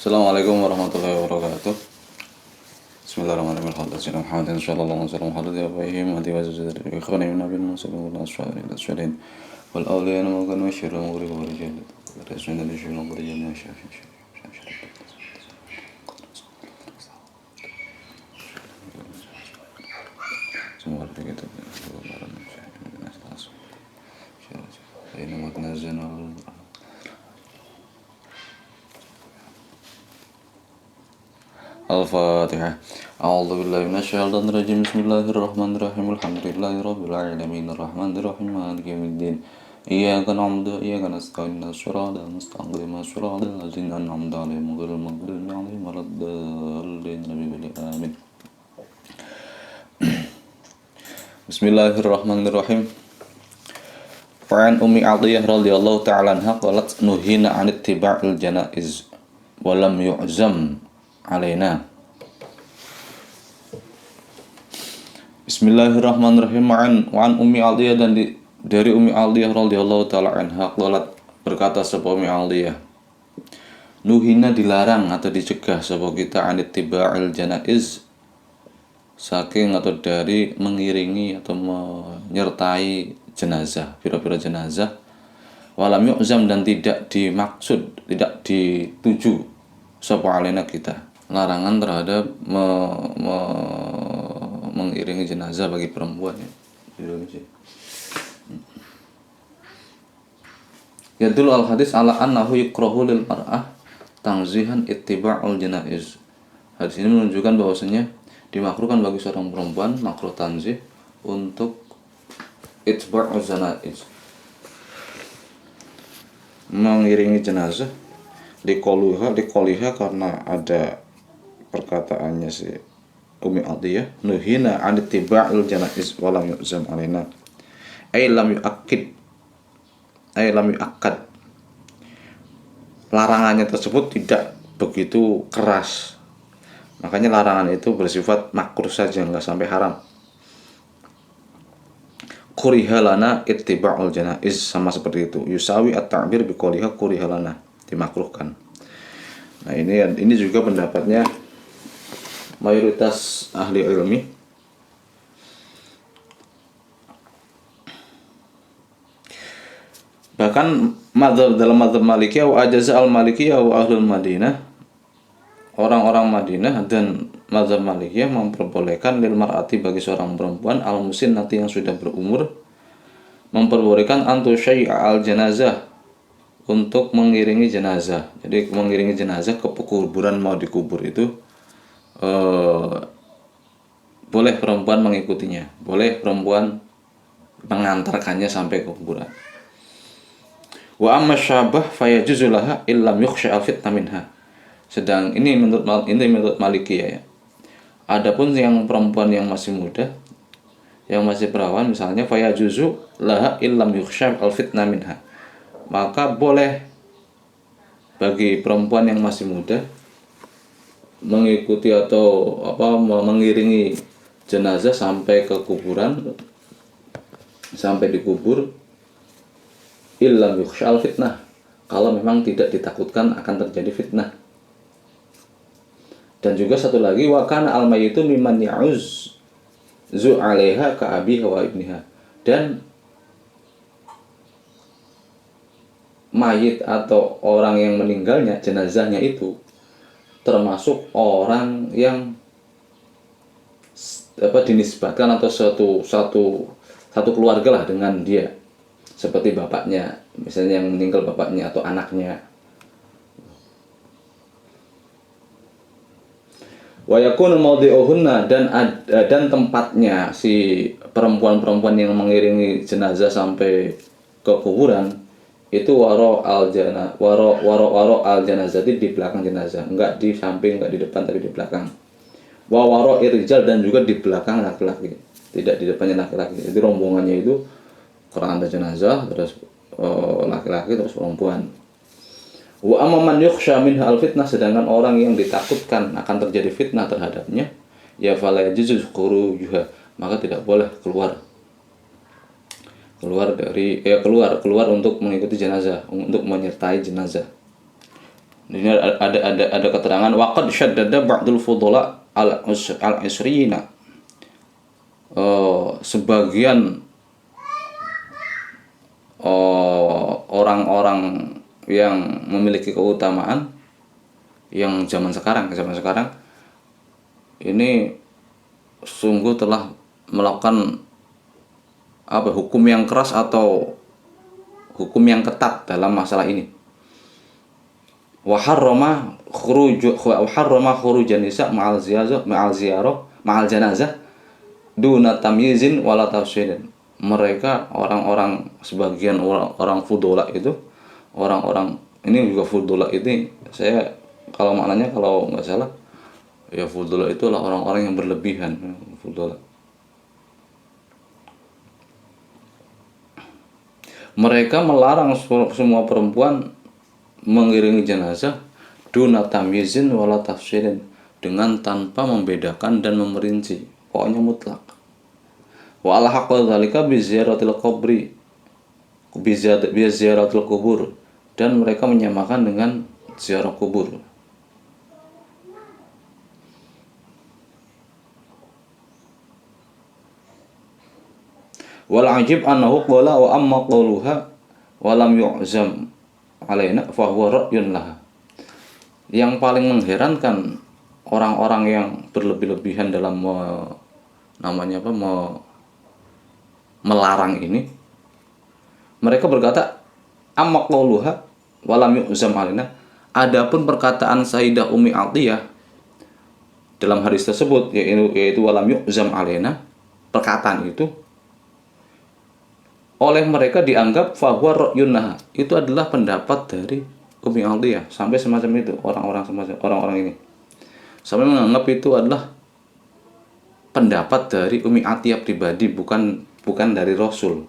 Assalamualaikum warahmatullahi wabarakatuh. Bismillahirrahmanirrahim. Alhamdulillah sallallahu alaihi wasallam hadhihi wa bihim wa diwajjal wa ikhwani min nabil muslimin wal asfalin wal awliya wa kan wa syirra wa ghairu wa rijal. Rasulullah sallallahu alaihi wasallam semua kita ini mutnazana Al-Fatihah. A'udzu billahi minasyaitonir rajim. Bismillahirrahmanirrahim. Alhamdulillahirabbil alamin arrahmanirrahim maliki yaumiddin. Iyyaka na'budu wa iyyaka nasta'in ihdinas mustaqim shiratal ladzina an'amta 'alaihim ghairil maghdubi 'alaihim waladdallin. Amin. Bismillahirrahmanirrahim. Fa'an Ummi Athiyyah radhiyallahu ta'ala anha qalat nuhina 'an ittiba'il janaiz wa lam yu'zam alaina. Bismillahirrahmanirrahim. Wa'an Ummi Athiyyah, dan dari Ummi Athiyyah radhiyallahu ta'ala anha qalat, berkata sapa Ummi Athiyyah, nuhina, dilarang atau dicegah sapa kita an ittiba'il janaiz, saking atau dari mengiringi atau menyertai jenazah, pira-pira jenazah, walam yu'zam, dan tidak dimaksud, tidak dituju sapa alaina kita, larangan terhadap mengiringi jenazah bagi perempuan ya. Yadul al-hadis ala annahu yukrahu lil mar'ah tangzihan ittiba'ul janaiz. Hadis ini menunjukkan bahwasanya dimakruhkan bagi seorang perempuan, makruh tanzih, untuk ittiba'ul janaiz, mengiringi jenazah, dikoliha karena ada perkataannya si Ummi Athiyyah, nuhina an ittiba'il janaiz wa lam yu'zam alaina, ay lam yu'akkad, larangannya tersebut tidak begitu keras, makanya larangan itu bersifat makruh saja, enggak sampai haram. Kuriha lana ittiba'ul janaiz, sama seperti itu, yusawi at-ta'bir biqoliha kuriha lana, dimakruhkan. Nah, ini juga pendapatnya mayoritas ahli ilmi. Bahkan dalam mazhab Malikiyah wa ajaza al-Malikiyah wa ahlul Madinah, orang-orang Madinah dan mazhab Malikiyah memperbolehkan lil mar'ati, bagi seorang perempuan, al-musinnati, yang sudah berumur, memperbolehkan antu syai'a al-janazah, untuk mengiringi jenazah. Jadi mengiringi jenazah ke kuburan, mau dikubur itu boleh perempuan mengikutinya, boleh perempuan mengantarkannya sampai ke kuburan. Wa amma syabah fayajuzu laha illam yukhsha al-fitnah minha. Sedang ini menurut Malikiyah ya. Adapun yang perempuan yang masih muda, yang masih perawan misalnya, fayajuzu laha illam yukhsha al-fitnah minha, maka boleh bagi perempuan yang masih muda mengikuti atau mengiringi jenazah sampai ke kuburan, sampai dikubur, illam yukhshal fitnah, kalau memang tidak ditakutkan akan terjadi fitnah. Dan juga satu lagi, wa kana al-mayyitu mimman ya'uzzu 'alaiha ka abiha wa ibniha, dan mayit atau orang yang meninggalnya, jenazahnya itu termasuk orang yang dinisbatkan atau satu keluarga lah dengan dia, seperti bapaknya, misalnya yang meninggal bapaknya atau anaknya. Wa yakunu mawdi'uhunna, dan tempatnya si perempuan-perempuan yang mengiringi jenazah sampai ke kuburan itu waro al janazah, di belakang jenazah, enggak di samping, enggak di depan, tapi di belakang. Wa waro irjal, dan juga di belakang laki-laki, tidak di depannya laki-laki. Jadi rombongannya itu kurang ada jenazah, terus laki-laki, terus perempuan. Wa amma man yukhsha minha al fitnah, sedangkan orang yang ditakutkan akan terjadi fitnah terhadapnya, ya fala yajuzu khurujuha, maka tidak boleh keluar untuk mengikuti jenazah, untuk menyertai jenazah. Ini ada keterangan waqad syaddada ba'dul fudhala al-isriyina. Sebagian orang-orang yang memiliki keutamaan yang zaman sekarang ini sungguh telah melakukan hukum yang keras atau hukum yang ketat dalam masalah ini. Wa harrama khurujan nisa ma'al janazah duna tamyizin wala tafsirin. Mereka orang-orang, sebagian orang fudola itu, orang-orang ini juga fudola ini, saya kalau maknanya kalau nggak salah ya, fudola itulah orang-orang yang berlebihan. Fudola, mereka melarang semua perempuan mengiringi jenazah duna tamyizin wala tafsirin, dengan tanpa membedakan dan memerinci, pokoknya mutlak. Wa ala haqqal dzalika bi ziyaratil qabri bi ziyaratil kubur, dan mereka menyamakan dengan ziarah kubur. Wal ajib annahu qala wa amma qawluha wa lam yu'zam alaina fa huwa ra'yun laha. Yang paling mengherankan orang-orang yang berlebih-lebihan dalam melarang ini, mereka berkata amma qawluha wa lam yu'zam alaina, adapun perkataan Sayyidah Ummi Atiyah dalam hadis tersebut yaitu wa lam yu'zam alaina, perkataan itu oleh mereka dianggap fahuwa ra'yun laha, itu adalah pendapat dari Ummi Atiyah, sampai semacam itu orang-orang ini sampai menganggap itu adalah pendapat dari Ummi Atiyah pribadi, bukan dari Rasul.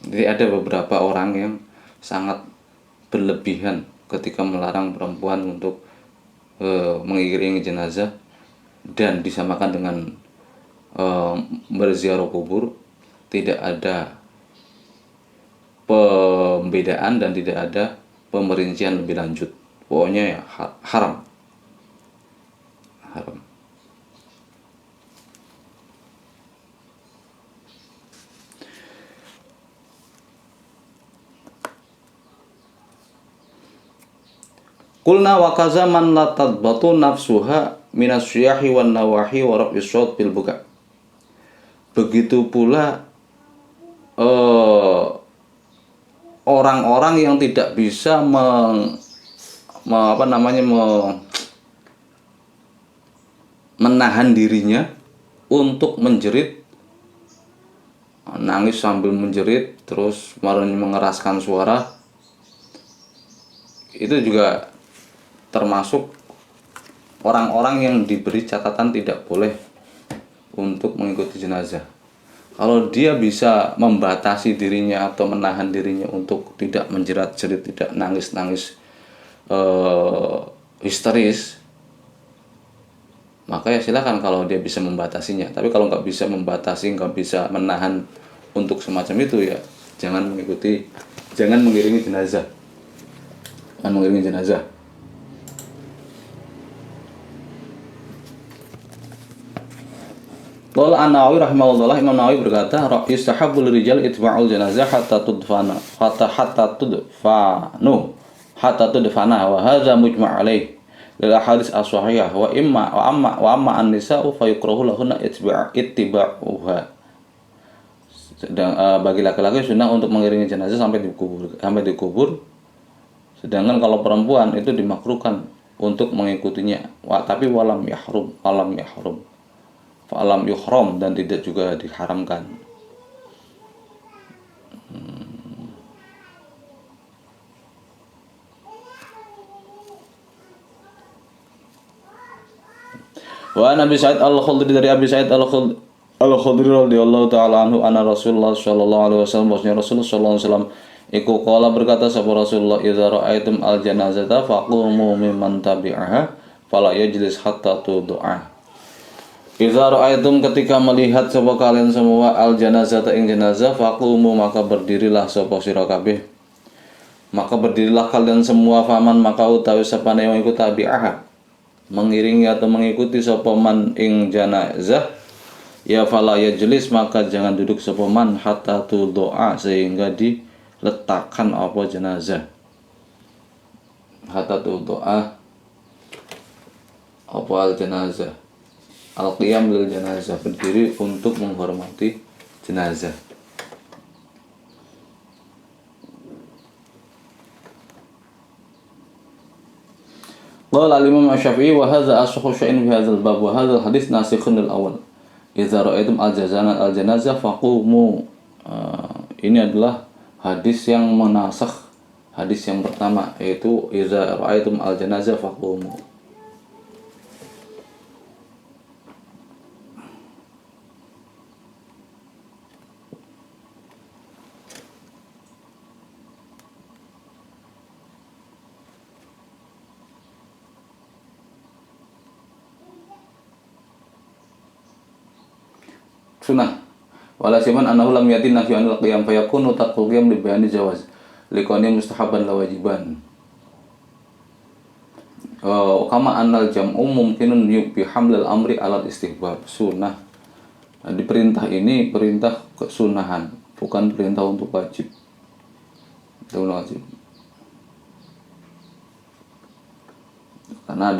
Jadi ada beberapa orang yang sangat berlebihan ketika melarang perempuan untuk mengiringi jenazah dan disamakan dengan berziarah kubur. Tidak ada pembedaan dan tidak ada pemerincian lebih lanjut, pokoknya ya haram. Qulna wa kaza man la tadbatu nafsuha minas syiyahi wan nawahi wa raf'is shaut bil buka. Begitu pula orang-orang yang tidak bisa menahan dirinya untuk menjerit, nangis sambil menjerit terus mengeraskan suara, itu juga termasuk orang-orang yang diberi catatan tidak boleh untuk mengikuti jenazah. Kalau dia bisa membatasi dirinya atau menahan dirinya untuk tidak menjerat-jerit, tidak nangis-nangis histeris, maka ya silakan kalau dia bisa membatasinya. Tapi kalau nggak bisa membatasi, nggak bisa menahan untuk semacam itu, ya jangan mengiringi jenazah. Qala An-Nawawi rahimahullah, Imam Nawawi berkata, yustahabbu lirijal itba'ul janazah hatta tudfana wa hadza mujma' alaih lil hadis as-sahihah wa amma an-nisa'u fa yukrahu lahunna ittiba'uha. Sedang bagi laki-laki sunnah untuk mengiringi jenazah sampai dikubur. Sedangkan kalau perempuan itu dimakruhkan untuk mengikutinya. Tapi walam yuhram, dan tidak juga diharamkan. Wa Nabi Sa'id Al-Khudri, dari Abi Sa'id Al-Khudri radhiyallahu taala anhu, anna Rasulullah sallallahu alaihi wasallam, bahwasanya Rasulullah sallallahu alaihi wasallam iku qala, berkata sapa Rasulullah, idza ra'aitum al-janazata faqumu mimman tabi'aha fala yajlis hatta tud'a. Idza ra'aitum ketika melihat sapa kalian semua al janazata ing jenazah faqumu maka berdirilah sapa sira kabeh. Maka berdirilah kalian semua faman maka utawi sapane wong iku tabi'ah mengiringi atau mengikuti sapa man ing jenazah ya fala yajlis maka jangan duduk sapa man hatta tu doa sehingga diletakkan apa jenazah. Hatta tu doa apa al jenazah. Al-qiyam lil jenazah, berdiri untuk menghormati jenazah. Qala al-Imam Asy-Syafi'i wa hadza asahhu syai'in fi hadzal bab wa hadzal hadits nasikhun lil awal. Idza ra'aitum al-janazah faqumu. Ini adalah hadis yang menasakh hadis yang pertama, yaitu idza ra'aitum al-janazah faqumu. Sunnah wala siman annahu lam yatin nafi anil qiyam fayakunu taqul qiyam li bayani jawaz liqani mustahaban la wajiban kama annal jam'u mumkinun bi hamlil amri ala istihbab. Sunnah, nah, di perintah ini perintah kesunahan, bukan perintah untuk wajib. Itu wajib karena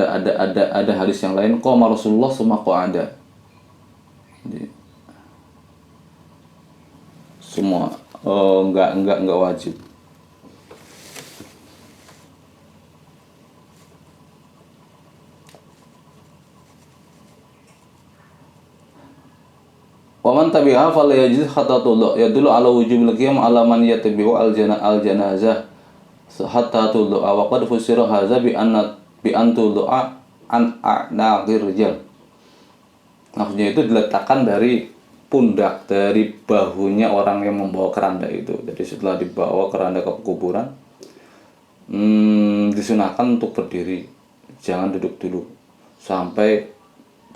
ada hadis yang lain qoma Rasulullah summa qa'ada. Semua enggak wajib. Wa man tabi'a fala yajiz hatta tudhu yadullu ala wujubil qiyam ala man yattabi'u al-janazah hatta tudhu wa qad fusira hadza bi an tudhu an a'naqir rijal. Maksudnya itu diletakkan dari pundak, dari bahunya orang yang membawa keranda itu. Jadi setelah dibawa keranda ke kuburan, disunahkan untuk berdiri, jangan duduk dulu sampai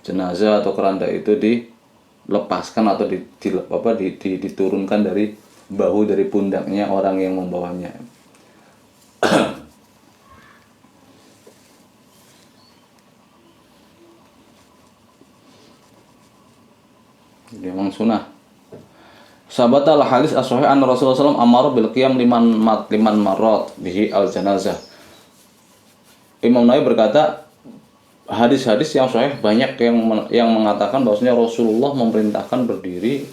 jenazah atau keranda itu dilepaskan atau diturunkan dari bahu, dari pundaknya orang yang membawanya. Jadi memang sunnah. Sahabat al-hadis as-sahih an Rasulullah SAW amara bil qiyam liman marrat bihi al-janazah. Imam Nawawi berkata, hadis-hadis yang sahih banyak yang mengatakan bahwasanya Rasulullah memerintahkan berdiri,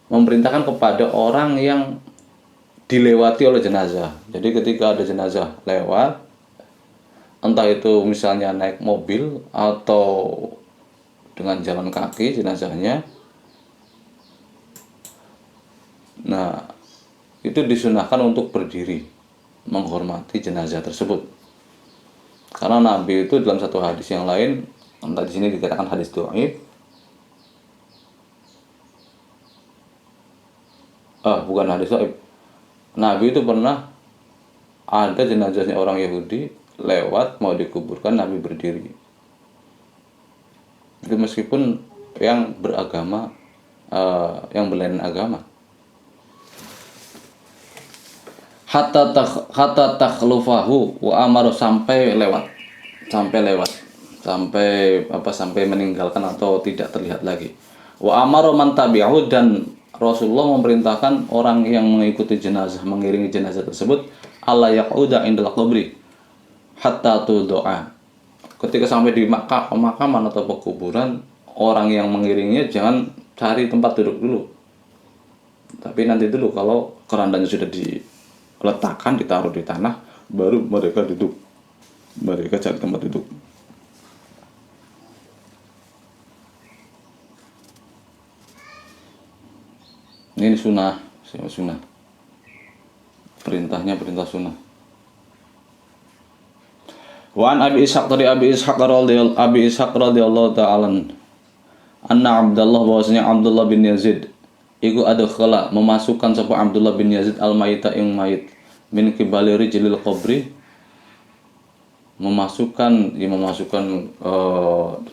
memerintahkan kepada orang yang dilewati oleh jenazah. Jadi ketika ada jenazah lewat, entah itu misalnya naik mobil atau dengan jalan kaki jenazahnya, nah, itu disunahkan untuk berdiri menghormati jenazah tersebut. Karena Nabi itu dalam satu hadis yang lain, entah di sini dikatakan hadis dhaif. Bukan hadis dhaif. Nabi itu pernah ada jenazahnya orang Yahudi lewat mau dikuburkan, Nabi berdiri. Itu meskipun yang beragama, yang berlainan agama. Hatta takhlufahu wa amaru sampai meninggalkan atau tidak terlihat lagi. Wa amaru man tabi'ahu, dan Rasulullah memerintahkan orang yang mengikuti jenazah, mengiringi jenazah tersebut, alla yaquda indal qabri hatta tudoa. Ketika sampai di pemakaman atau pekuburan, orang yang mengiringinya jangan cari tempat duduk dulu, tapi nanti dulu kalau kerandanya sudah diletakkan, ditaruh di tanah, baru mereka duduk, mereka cari tempat duduk. Ini sunnah, perintahnya perintah sunnah. Wa an Abi Ishaq dari Abi Ishaq radhiyallahu ta'ala anna Abdullah, bahwasanya Abdullah bin Yazid iku adkhala memasukkan sapa Abdullah bin Yazid al-mayita ing mayit min qibali rijlil qabri, memasukkan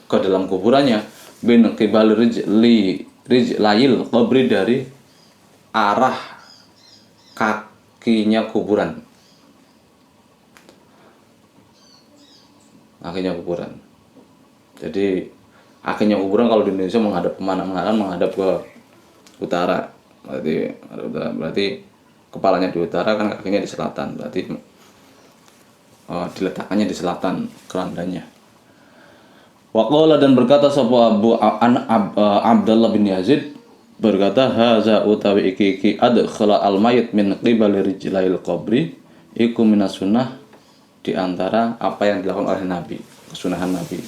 ke dalam kuburannya bin qibal rijlayil qabri, dari arah kakinya kuburan. Kakinya kuburan. Jadi kakinya kuburan kalau di Indonesia menghadap kemana? Menghadap ke utara. Berarti kepalanya di utara, kan kakinya di selatan. Berarti diletakkannya di selatan kerandanya. Waqala, dan berkata sapa Abdullah bin Yazid, berkata, haza utawi iki adkhala al mayit min qibali rijlail qabri, iku minas sunnah, di antara apa yang dilakukan oleh Nabi, kesunahan Nabi.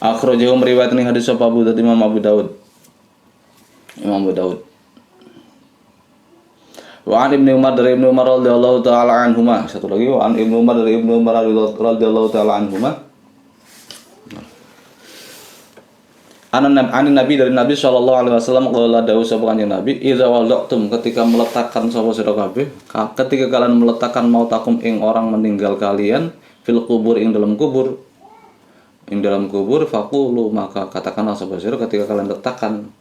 Akhrajahu, meriwayatkan hadis sapa Abu Daud, Imam Abu Daud. Wa an Ibnu Umar, dari Ibnu Umar radhiyallahu taala anhuma. Satu lagi, wa an Ibnu Umar, dari Ibnu Umar radhiyallahu taala anhuma. Anan Nabi, dari Nabi sallallahu alaihi wasallam, qala dawu sapa kanjeng Nabi, idza wada'tum, ketika meletakkan sapa sira kabeh, ketika kalian meletakkan mautakum ing orang meninggal kalian, fil kubur, ing dalam kubur, faqulu, maka katakanlah sapa sira ketika kalian letakkan,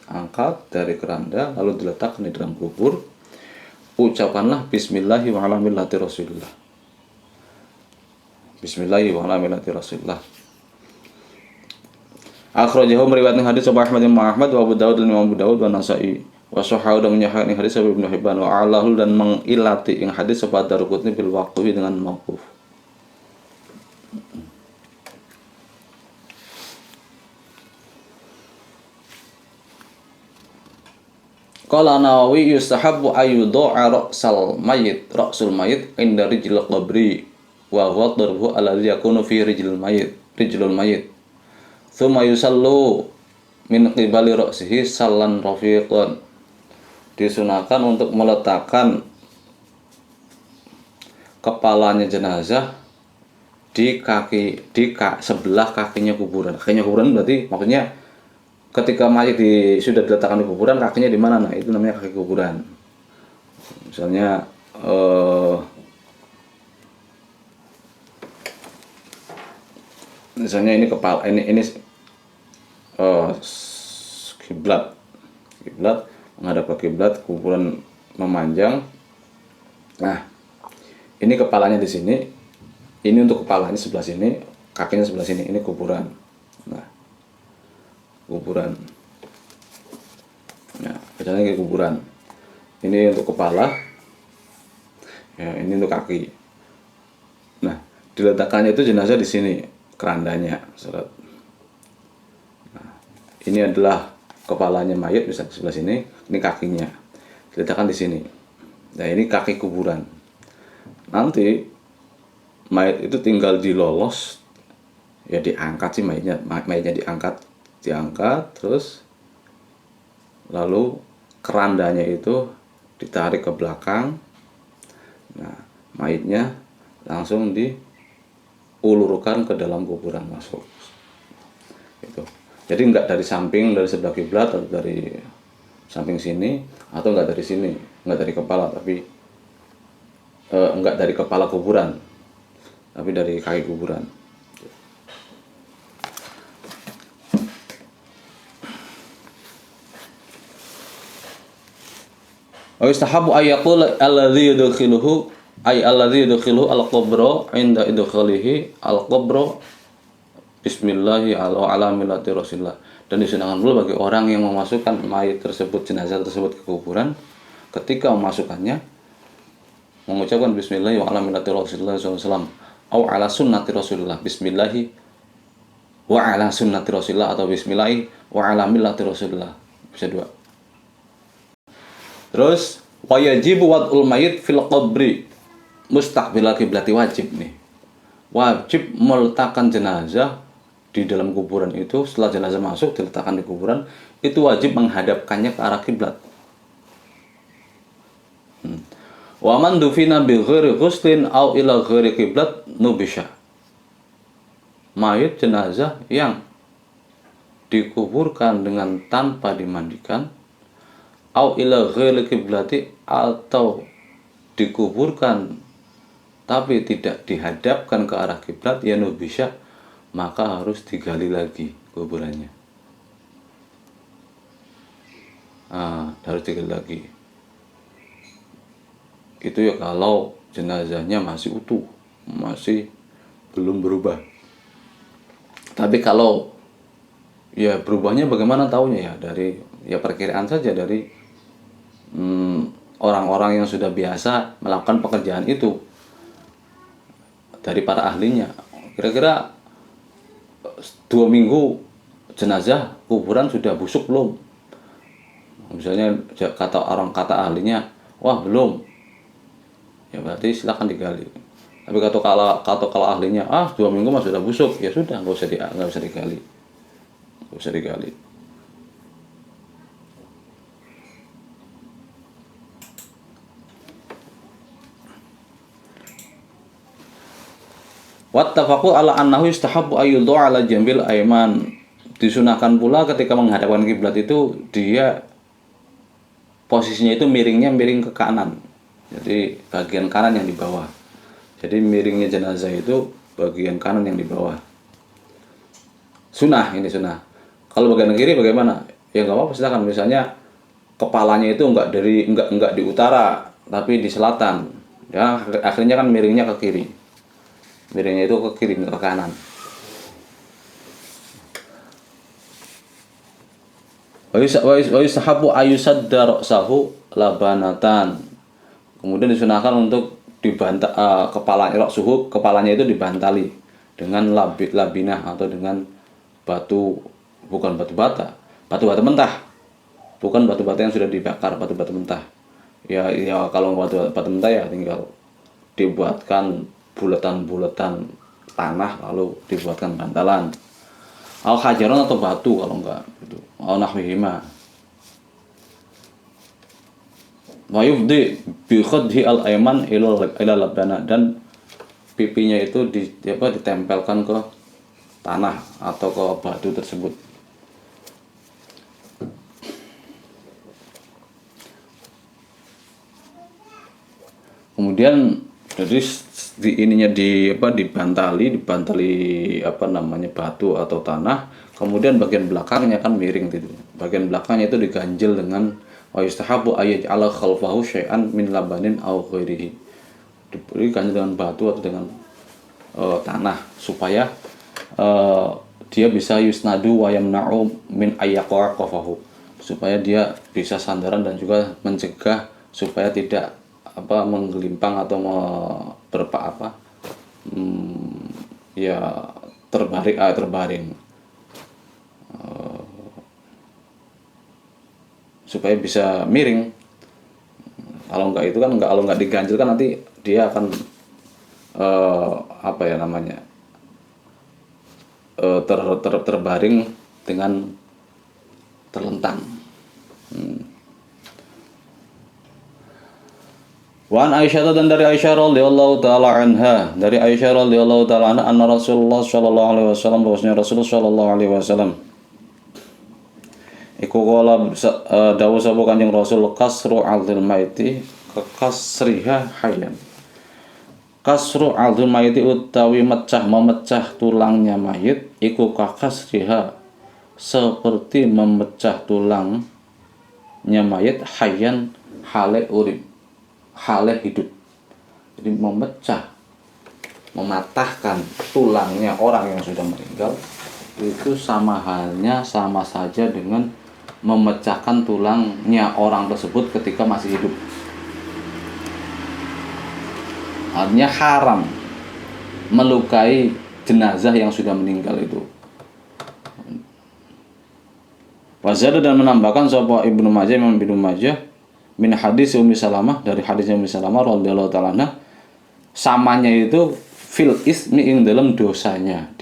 angkat dari keranda lalu diletakkan di dalam kubur, ucapkanlah bismillahi wa ala millati rasulillah. Bismillahi wa ala millati rasulillah. Akhrajahu, meriwayatkan hadis sahih Imam Ahmad wa Abu Daud, dan Imam Abu Daud wa Nasa'i wa sahahu, dan menyahihkan hadis sahih Ibnu Hibban wa alahu, dan mengilati ing hadis sahih Daruqutni bil waqfi, dengan mauquf. Qala Nawawi, yustahabbu ayyudu'a ra'sul mayyit inda rijlil qabri wa huwa darbu alladhi yakunu fi rijlil mayyit. Tsumma yusallu min qibali ra'sihi sallan rafiqan. Disunahkan untuk meletakkan kepalanya jenazah di sebelah kakinya kuburan. Kakinya kuburan berarti maksudnya ketika mayat sudah diletakkan di kuburan, kakinya di mana? Nah, itu namanya kaki kuburan. Misalnya ini kepala, ini kiblat menghadap ke kiblat, kuburan memanjang. Nah, ini kepalanya di sini, ini untuk kepalanya sebelah sini, kakinya sebelah sini, ini kuburan. Nah, kuburan. Nah, misalnya kayak kuburan. Ini untuk kepala, ya, ini untuk kaki. Nah, diletakkannya itu jenazah di sini, kerandanya. Nah, ini adalah kepalanya mayat, bisa di sebelah sini, ini kakinya. Diletakkan di sini. Nah, ini kaki kuburan. Nanti mayat itu tinggal dilolos, ya diangkat sih mayatnya diangkat, terus lalu kerandanya itu ditarik ke belakang. Nah, mayatnya langsung diulurkan ke dalam kuburan, masuk. Itu. Jadi enggak dari samping, dari sebelah kiblat, atau dari samping sini, atau enggak dari sini, enggak dari kepala, tapi enggak dari kepala kuburan, tapi dari kaki kuburan. Wa yustahabu ayyaqul alladhi yudkhiluhu al-qabra inda idkhalihi al-qabra bismillahi ala millati rasulillah. Dan disunahkan pula bagi orang yang memasukkan mayat tersebut, jenazah tersebut ke kuburan, ketika memasukkannya mengucapkan bismillahi wa ala millati rasulillah sallallahu alaihi wasallam, au ala sunnati rasulillah, bismillahi wa ala sunnati rasulillah, atau bismillahi wa ala millati rasulillah. Bisa dua. Terus wa yajibu wad'ul mayit fil qabri mustaqbilal kiblati, wajib nih. Wajib meletakkan jenazah di dalam kuburan itu, setelah jenazah masuk diletakkan di kuburan, itu wajib menghadapkannya ke arah kiblat. Wa man dufina bi ghairi ghuslin aw ila ghairi kiblat nubisha. Mayit jenazah yang dikuburkan dengan tanpa dimandikan, au ila ghairi kiblati, atau dikuburkan tapi tidak dihadapkan ke arah kiblat, ya nubisha, maka harus digali lagi kuburannya. harus digali lagi. Itu ya kalau jenazahnya masih utuh, masih belum berubah. Tapi kalau ya berubahnya bagaimana taunya ya, dari ya perkiraan saja dari orang-orang yang sudah biasa melakukan pekerjaan itu, dari para ahlinya. Kira-kira 2 minggu jenazah kuburan sudah busuk belum? Misalnya kata ahlinya, wah belum, ya berarti silakan digali. Tapi kalau ahlinya 2 minggu mah sudah busuk, ya sudah nggak usah digali, nggak usah digali. Wattafaqu ala annahu yustahabbu ayyudhu ala jambil aiman. Disunahkan pula ketika menghadapkan kiblat itu dia posisinya itu miring ke kanan. Jadi bagian kanan yang di bawah. Jadi miringnya jenazah itu bagian kanan yang di bawah. Sunnah, ini sunnah. Kalau bagian kiri bagaimana? Ya nggak apa-apa, silakan. Misalnya kepalanya itu enggak di utara, tapi di selatan. Ya akhirnya kan miringnya ke kiri. Miringnya itu ke kiri, ke kanan. Wa yusahabu ayusadda ra'sahu labanatan. Kemudian disunahkan untuk kepalanya itu dibantali dengan labinah atau dengan batu, bukan batu bata mentah. Bukan batu bata yang sudah dibakar, batu bata mentah. Ya kalau batu mentah ya tinggal dibuatkan bulatan tanah lalu dibuatkan bantalan. Al hajaron atau batu kalau enggak gitu. Al nahwihima. Wa yufdi bi khadhi al ayman ila labdana, dan pipinya itu ditempelkan ke tanah atau ke batu tersebut. Kemudian jadi dibantali batu atau tanah, kemudian bagian belakangnya kan miring gitu. Bagian belakangnya itu diganjel dengan wa yustahabu ayyaj'ala khalfahu syai'an min labanin aw ghairihi. Diganjel dengan batu atau dengan tanah supaya dia bisa yusnadu wa yamna'u min ayyaqa qafahu, supaya dia bisa sandaran dan juga mencegah supaya tidak menggelimpang atau terbaring, supaya bisa miring. Kalau nggak diganjel kan nanti dia akan terbaring dengan terlentang. Wan Aisyah, dan dari Aisyah radhiyallahu taala anha, anna Rasulullah sallallahu alaihi wasallam, bahwasanya Rasulullah sallallahu alaihi wasallam iku qala dawuh sapa Kanjeng Rasul, kasru 'adzil maiti ka kasriha hayyan. Kasru 'adzil maiti utawi memecah tulangnya mayit, iku ka kasriha seperti memecah tulangnya mayit, hayyan hale urip, hale hidup. Jadi mematahkan tulangnya orang yang sudah meninggal itu sama saja dengan memecahkan tulangnya orang tersebut ketika masih hidup. Artinya haram melukai jenazah yang sudah meninggal itu. Wazada, dan menambahkan sapa Ibnu Majah, Imam Ibnu Majah, min hadis Ummi Salamah, dari hadisnya Ummi Salamah radhiyallahu ta'ala anha, samanya itu fil ismi ing dalam dosanya,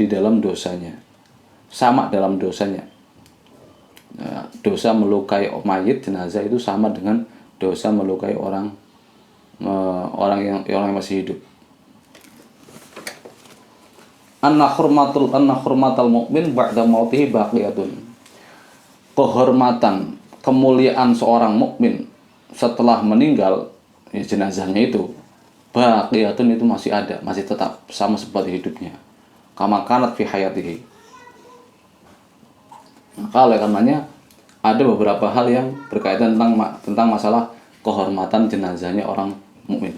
sama dalam dosanya. Nah, dosa melukai mayit jenazah itu sama dengan dosa melukai orang yang masih hidup. Anna hurmatal mu'min ba'da mautihi baqiyatun. Kehormatan, kemuliaan seorang mukmin setelah meninggal, ya, jenazahnya itu baqiyatun, itu masih ada, masih tetap sama seperti hidupnya, kama kanat fi hayatihi. Maka oleh karenanya ada beberapa hal yang berkaitan tentang masalah kehormatan jenazahnya orang mukmin.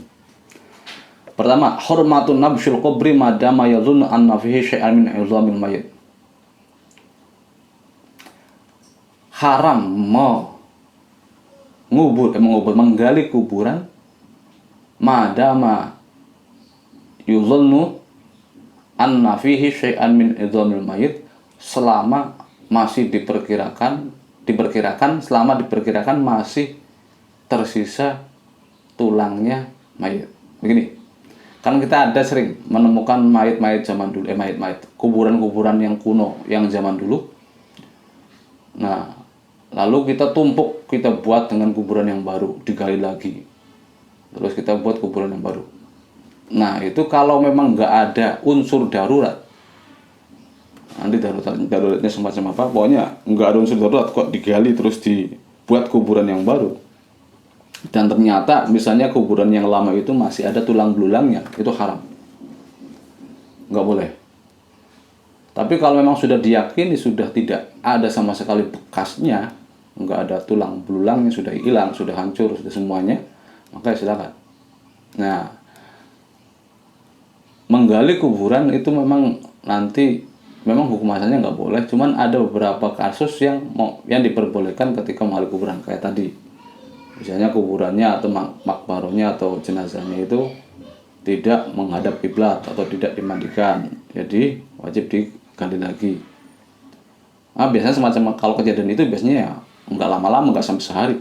Pertama, hormatun nabsyul qabri madama yadhunnu anna fihi syai'an min 'idhamil mayyit. Haram menggali kuburan madama yadhunnu anna fihi syai'an min 'idhamil mayyit, selama masih diperkirakan masih tersisa tulangnya mayit. Begini, kan kita ada sering menemukan mayit-mayit zaman dulu, kuburan-kuburan yang kuno, yang zaman dulu. Nah, lalu kita tumpuk, kita buat dengan kuburan yang baru, digali lagi. Terus kita buat kuburan yang baru. Nah, itu kalau memang nggak ada unsur darurat, nanti daruratnya semacam apa, pokoknya nggak ada unsur darurat kok digali terus dibuat kuburan yang baru, dan ternyata misalnya kuburan yang lama itu masih ada tulang belulangnya, itu haram, nggak boleh. Tapi kalau memang sudah diyakini sudah tidak ada sama sekali bekasnya, nggak ada tulang belulangnya, sudah hilang, sudah hancur, sudah semuanya, maka silakan. Nah, menggali kuburan itu memang nanti memang hukum asalnya nggak boleh, cuman ada beberapa kasus yang diperbolehkan ketika menggali kuburan, kayak tadi. Misalnya kuburannya atau makbarohnya atau jenazahnya itu tidak menghadap kiblat atau tidak dimandikan, jadi wajib digali lagi. Nah, biasanya semacam kalau kejadian itu biasanya ya nggak lama-lama, nggak sampai sehari,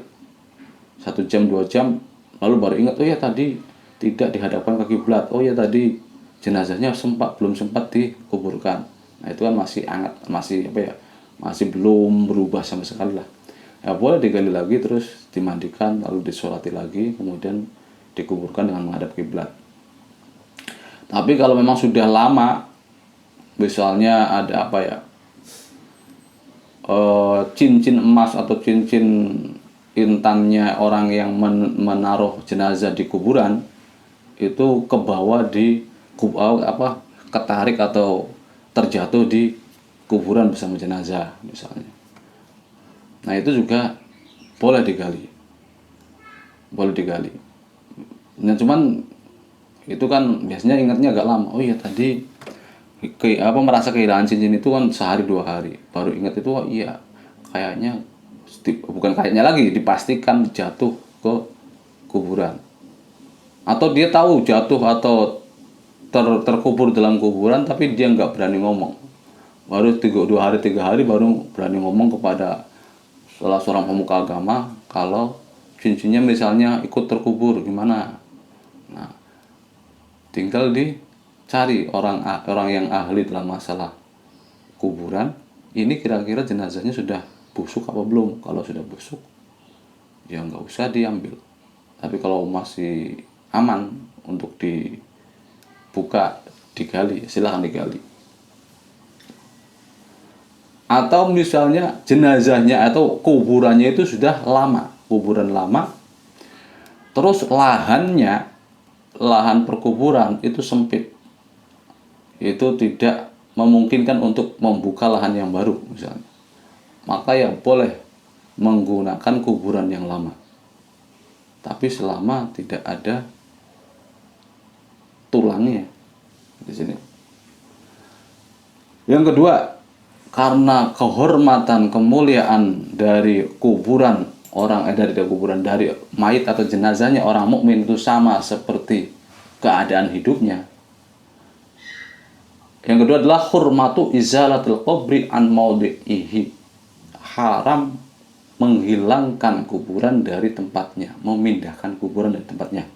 1 jam 2 jam, lalu baru ingat, oh ya tadi tidak dihadapkan ke kiblat, oh ya tadi jenazahnya belum sempat dikuburkan. Nah, itu kan masih hangat, masih belum berubah sama sekali lah. Ya boleh digali lagi, terus dimandikan, lalu disolati lagi, kemudian dikuburkan dengan menghadap kiblat. Tapi kalau memang sudah lama, misalnya ada cincin emas atau cincin intannya orang yang menaruh jenazah di kuburan itu ke bawah ketarik atau terjatuh di kuburan bersama jenazah misalnya. Nah, itu juga boleh digali. Nah, cuman itu kan biasanya ingatnya agak lama. Oh iya tadi merasa kehilangan cincin itu kan sehari 2 hari. Baru ingat itu, oh iya kayaknya, bukan kayaknya lagi, dipastikan jatuh ke kuburan. Atau dia tahu jatuh atau terkubur dalam kuburan tapi dia nggak berani ngomong. Baru 2 hari 3 hari baru berani ngomong kepada salah seorang pemuka agama kalau cincinnya misalnya ikut terkubur gimana. Nah, tinggal dicari orang yang ahli dalam masalah kuburan, ini kira-kira jenazahnya sudah busuk apa belum. Kalau sudah busuk ya nggak usah diambil, tapi kalau masih aman untuk dibuka, digali, silahkan digali. Atau misalnya jenazahnya atau kuburannya itu sudah lama, kuburan lama, terus lahan perkuburan itu sempit, itu tidak memungkinkan untuk membuka lahan yang baru misalnya, maka ya boleh menggunakan kuburan yang lama, tapi selama tidak ada tulangnya di sini. Yang kedua, karena kehormatan, kemuliaan dari kuburan dari mayit atau jenazahnya orang mukmin itu sama seperti keadaan hidupnya. Yang kedua adalah hurmatu izalatul qabri an maudhihi. Haram menghilangkan kuburan dari tempatnya, memindahkan kuburan dari tempatnya.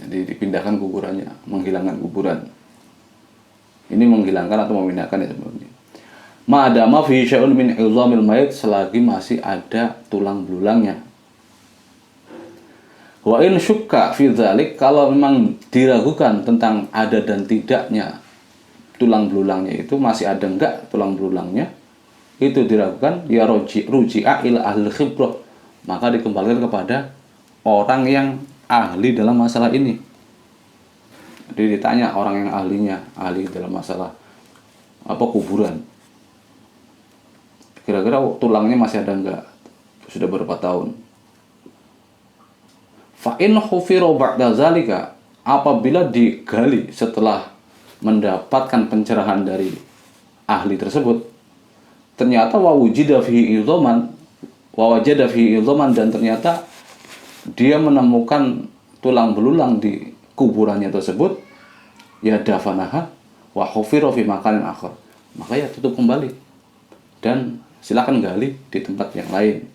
Jadi dipindahkan kuburannya, menghilangkan kuburan. Ini menghilangkan atau memindahkan ya sebenarnya. Ma'adama fi syai'un min 'idhamil mayit, selagi masih ada tulang belulangnya. Wa in syukka fi dzalik, kalau memang diragukan tentang ada dan tidaknya tulang belulangnya itu, masih ada enggak tulang belulangnya, itu diragukan, ya ruji'a ila ahli khibrah, maka dikembalikan kepada orang yang ahli dalam masalah ini. Jadi ditanya orang yang ahli dalam masalah kuburan. kira-kira tulangnya masih ada enggak, sudah berapa tahun. Fa in hufira ba'da zalika, apabila digali setelah mendapatkan pencerahan dari ahli tersebut, ternyata wa wujida fihi idhaman, dan ternyata dia menemukan tulang belulang di kuburannya tersebut, ya dafanaha wa hufira fi makanin akhar, maka ya tutup kembali dan silakan gali di tempat yang lain.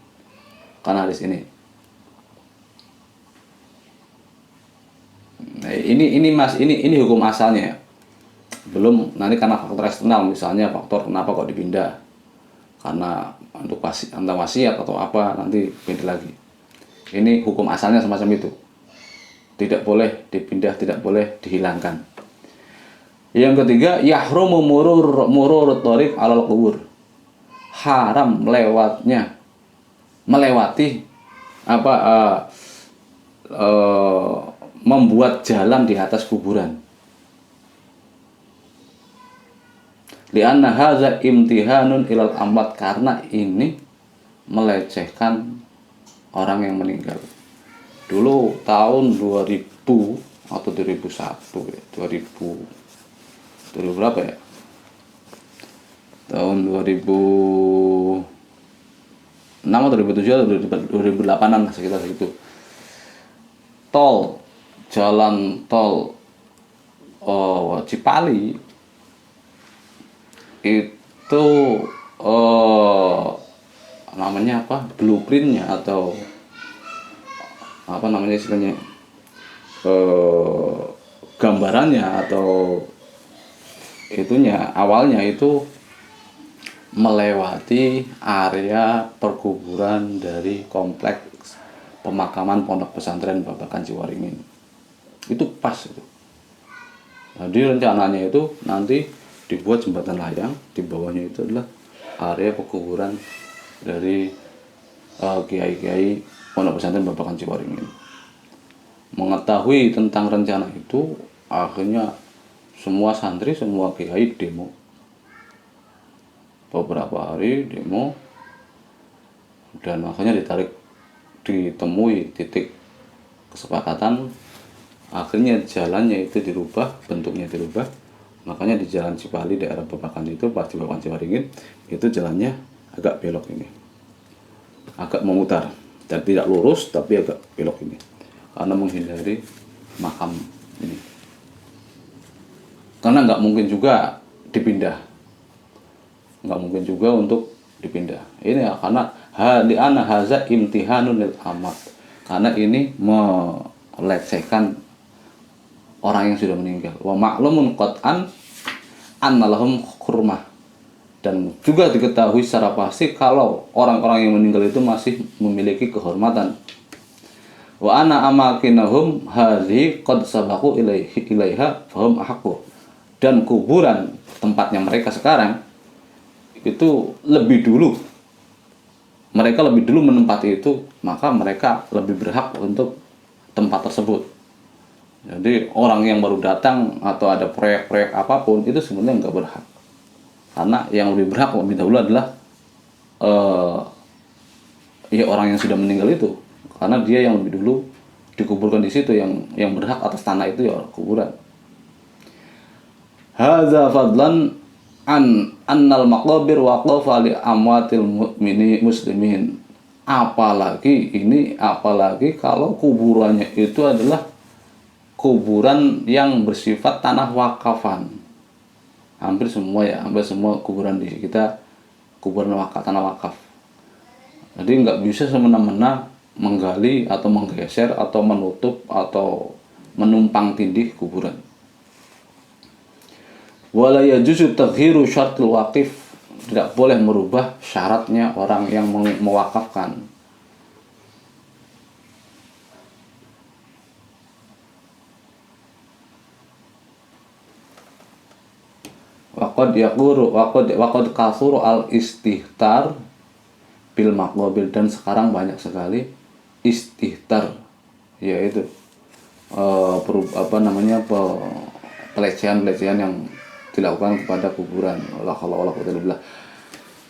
Karena hadis ini. Nah, ini hukum asalnya ya. Belum nanti karena faktor eksternal, misalnya faktor kenapa kok dipindah, karena untuk wasiat atau apa, nanti beda lagi. Ini hukum asalnya semacam itu, tidak boleh dipindah, tidak boleh dihilangkan. Yang ketiga, yahrumu murur thariq alal qubur, haram melewati membuat jalan di atas kuburan. Lianna hadza imtihanun ilal amwat, karena ini melecehkan orang yang meninggal. Dulu tahun 2000 atau 2001 ya, 2000 berapa ya? Tahun 2006 atau 2007 atau 2008-an sekitar segitu. Jalan tol Cipali itu namanya apa, blueprintnya atau apa namanya istilahnya, gambarannya atau itunya, awalnya itu melewati area perkuburan dari kompleks pemakaman Pondok Pesantren Babakan Ciwaringin. Itu pas itu. Jadi rencananya itu nanti dibuat jembatan layang, di bawahnya itu adalah area perkuburan dari kiai-kiai Pondok Pesantren Babakan Ciwaringin. Mengetahui tentang rencana itu, akhirnya semua santri, semua kiai demo. Beberapa hari demo, dan akhirnya ditemui titik kesepakatan. Akhirnya jalannya itu dirubah, bentuknya dirubah. Makanya di jalan Cipali daerah Babakan itu, pas di Babakan Ciwaringin, itu jalannya agak belok ini, agak memutar, dan tidak lurus tapi agak belok ini, karena menghindari makam ini. Karena nggak mungkin juga dipindah, nggak mungkin juga untuk dipindah. Ini ya, karena li'anna haza imtihanun lil amat, karena ini melecehkan orang yang sudah meninggal. Wa ma'lumun qat'an annalahum hurmah, dan juga diketahui secara pasti kalau orang-orang yang meninggal itu masih memiliki kehormatan. Wa ana amakinahum hadhi qad sabaqu ilaiha fahum ahqqu, dan kuburan tempatnya mereka sekarang itu mereka lebih dulu menempati itu, maka mereka lebih berhak untuk tempat tersebut. Jadi orang yang baru datang atau ada proyek-proyek apapun itu sebenarnya nggak berhak, karena yang lebih berhak lebih dahulu adalah ya orang yang sudah meninggal itu, karena dia yang lebih dulu dikuburkan di situ, yang berhak atas tanah itu ya kuburan. Hadza fadlan annal maqabir waqafa li amwatil muslimin. Apalagi kalau kuburannya itu adalah kuburan yang bersifat tanah wakafan. Hampir semua kuburan di kita kuburan tanah wakaf. Jadi nggak bisa semena-mena menggali atau menggeser atau menutup atau menumpang tindih kuburan. Wala yajuzu taghyiru syartil waqif, tidak boleh merubah syaratnya orang yang mewakafkan. Waqad kasuru al istihtar bil maqabil, dan sekarang banyak sekali istihtar, yaitu pelecehan yang dilakukan kepada kuburan.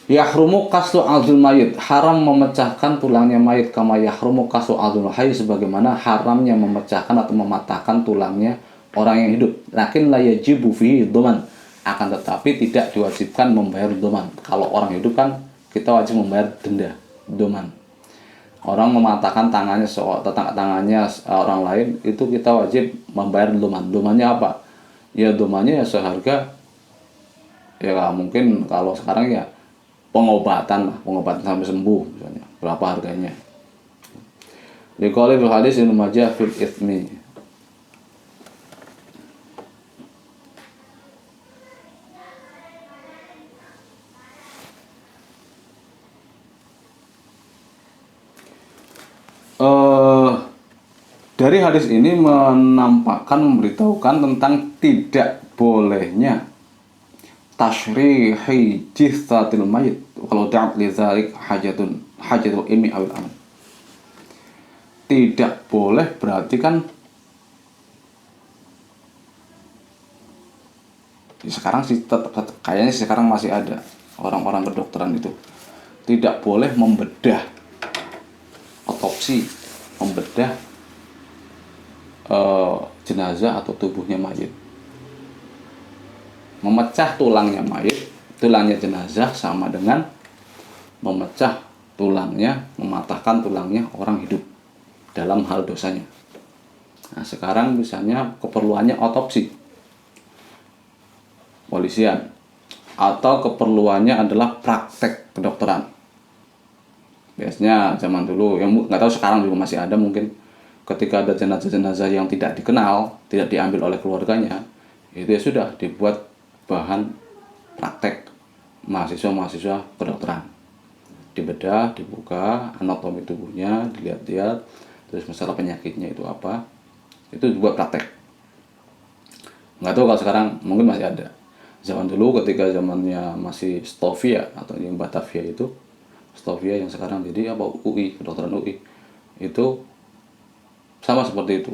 Yahrumu kaslu adzul mayit, haram memecahkan tulangnya mayit, kama yahrumu kaslu adzul hayy, sebagaimana haramnya memecahkan atau mematahkan tulangnya orang yang hidup. Lakin la yajibu fihi dhaman, akan tetapi tidak diwajibkan membayar dhaman. Kalau orang hidup kan kita wajib membayar denda, dhaman. Orang mematahkan tangannya orang lain, itu kita wajib membayar dhaman. Dhamannya apa? Ya dhamannya ya seharga, ya mungkin kalau sekarang ya pengobatan sampai sembuh misalnya, berapa harganya. Liqaulil hadis Ibnu Majah fil itsmi. Dari hadis ini menampakkan, memberitahukan tentang tidak bolehnya tashrihi jithatil mayit kalau da'at li dzalik hajatul ilmi awil amal. Tidak boleh berarti kan sekarang sih kayaknya sekarang masih ada orang-orang kedokteran itu tidak boleh membedah otopsi, membedah jenazah atau tubuhnya mayit. Memecah tulangnya mayit, tulangnya jenazah sama dengan memecah tulangnya, mematahkan tulangnya orang hidup dalam hal dosanya. Nah, sekarang misalnya keperluannya otopsi polisian atau keperluannya adalah praktek kedokteran. Biasanya zaman dulu, yang nggak tahu sekarang juga masih ada mungkin, ketika ada jenazah-jenazah yang tidak dikenal, tidak diambil oleh keluarganya, itu ya sudah dibuat bahan praktek mahasiswa kedokteran. Dibedah, dibuka anatomi tubuhnya, dilihat-lihat, terus masalah penyakitnya itu apa, itu dibuat praktek. Nggak tahu kalau sekarang mungkin masih ada. Zaman dulu ketika zamannya masih Stovia atau yang Batavia itu, Stovia yang sekarang jadi apa, UI, kedokteran UI, itu sama seperti itu.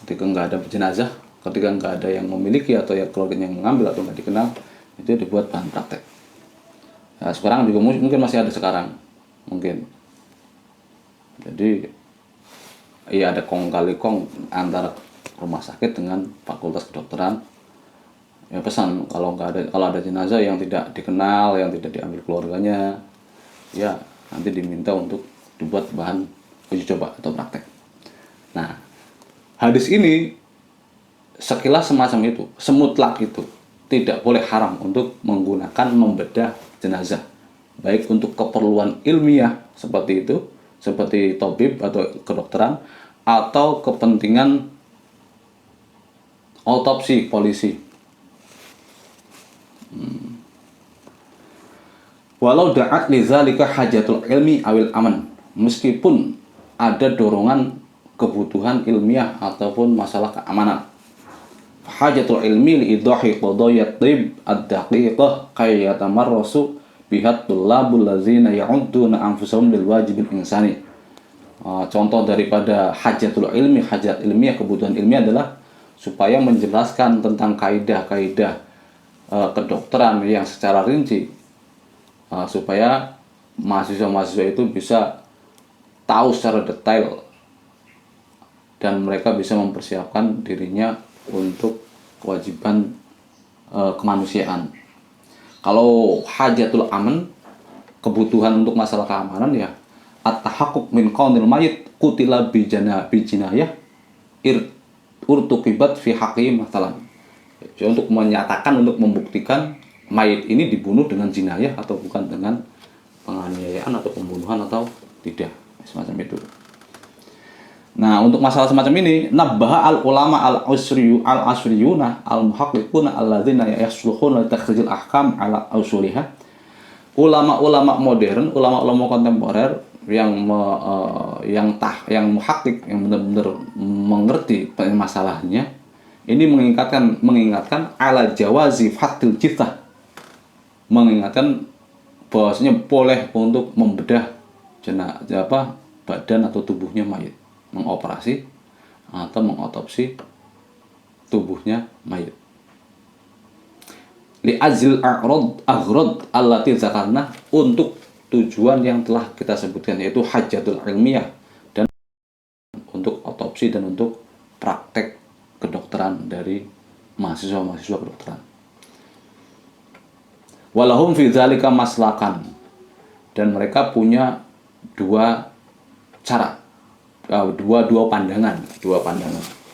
Ketika nggak ada jenazah, ketika nggak ada yang memiliki atau yang keluarganya yang mengambil atau nggak dikenal, itu dibuat bahan praktek. Nah, sekarang juga mungkin masih ada sekarang mungkin. Jadi ya ada kong kali kong antara rumah sakit dengan fakultas kedokteran. Ya pesan kalau ada jenazah yang tidak dikenal, yang tidak diambil keluarganya, ya nanti diminta untuk dibuat bahan uji coba atau praktek. Nah, hadis ini sekilas semacam itu, semutlak itu, tidak boleh haram untuk menggunakan membedah jenazah, baik untuk keperluan ilmiah seperti itu, seperti tabib atau kedokteran, atau kepentingan otopsi polisi. Walau da'at li dzalika hajatul ilmi awil aman, meskipun ada dorongan kebutuhan ilmiah ataupun masalah keamanan. Hajatul ilmi li idahi qadayat tib ad-daqiqah kay yatamarrasu bihat tullabul ladzina ya'udduna anfusahum lil wajibil insani. Contoh daripada hajatul ilmi, hajat ilmiah, kebutuhan ilmiah adalah supaya menjelaskan tentang kaidah-kaidah kedokteran yang secara rinci, supaya mahasiswa-mahasiswa itu bisa tahu secara detail dan mereka bisa mempersiapkan dirinya untuk kewajiban kemanusiaan. Kalau hajatul aman, kebutuhan untuk masalah keamanan, ya at-tahaqquq min qaunil mayit qutila bi jinayah urtuqibat fi haqqi masalan. Jadi untuk menyatakan, untuk membuktikan mayit ini dibunuh dengan jinayah atau bukan dengan penganiayaan atau pembunuhan atau tidak, semacam itu. Nah, untuk masalah semacam ini, nabbaha al-ulama al-asriyuna al-muhaqqiquna alladzina yasluhuna li takhrijil ahkam ala usuliha. Ulama-ulama modern, ulama-ulama kontemporer yang muhaqqiq, yang benar-benar mengerti masalahnya, ini mengingatkan ala jawazi fatil jithah, mengingatkan bahwasanya boleh untuk membedah badan atau tubuhnya mayit, mengoperasi atau mengotopsi tubuhnya mayit. li azil aghrad allati zakarna, untuk tujuan yang telah kita sebutkan, yaitu hajatul ilmiah, dan untuk otopsi dan untuk praktek kedokteran dari mahasiswa-mahasiswa kedokteran. Walahum fi dzalika maslakan, dan mereka punya dua cara, dua pandangan.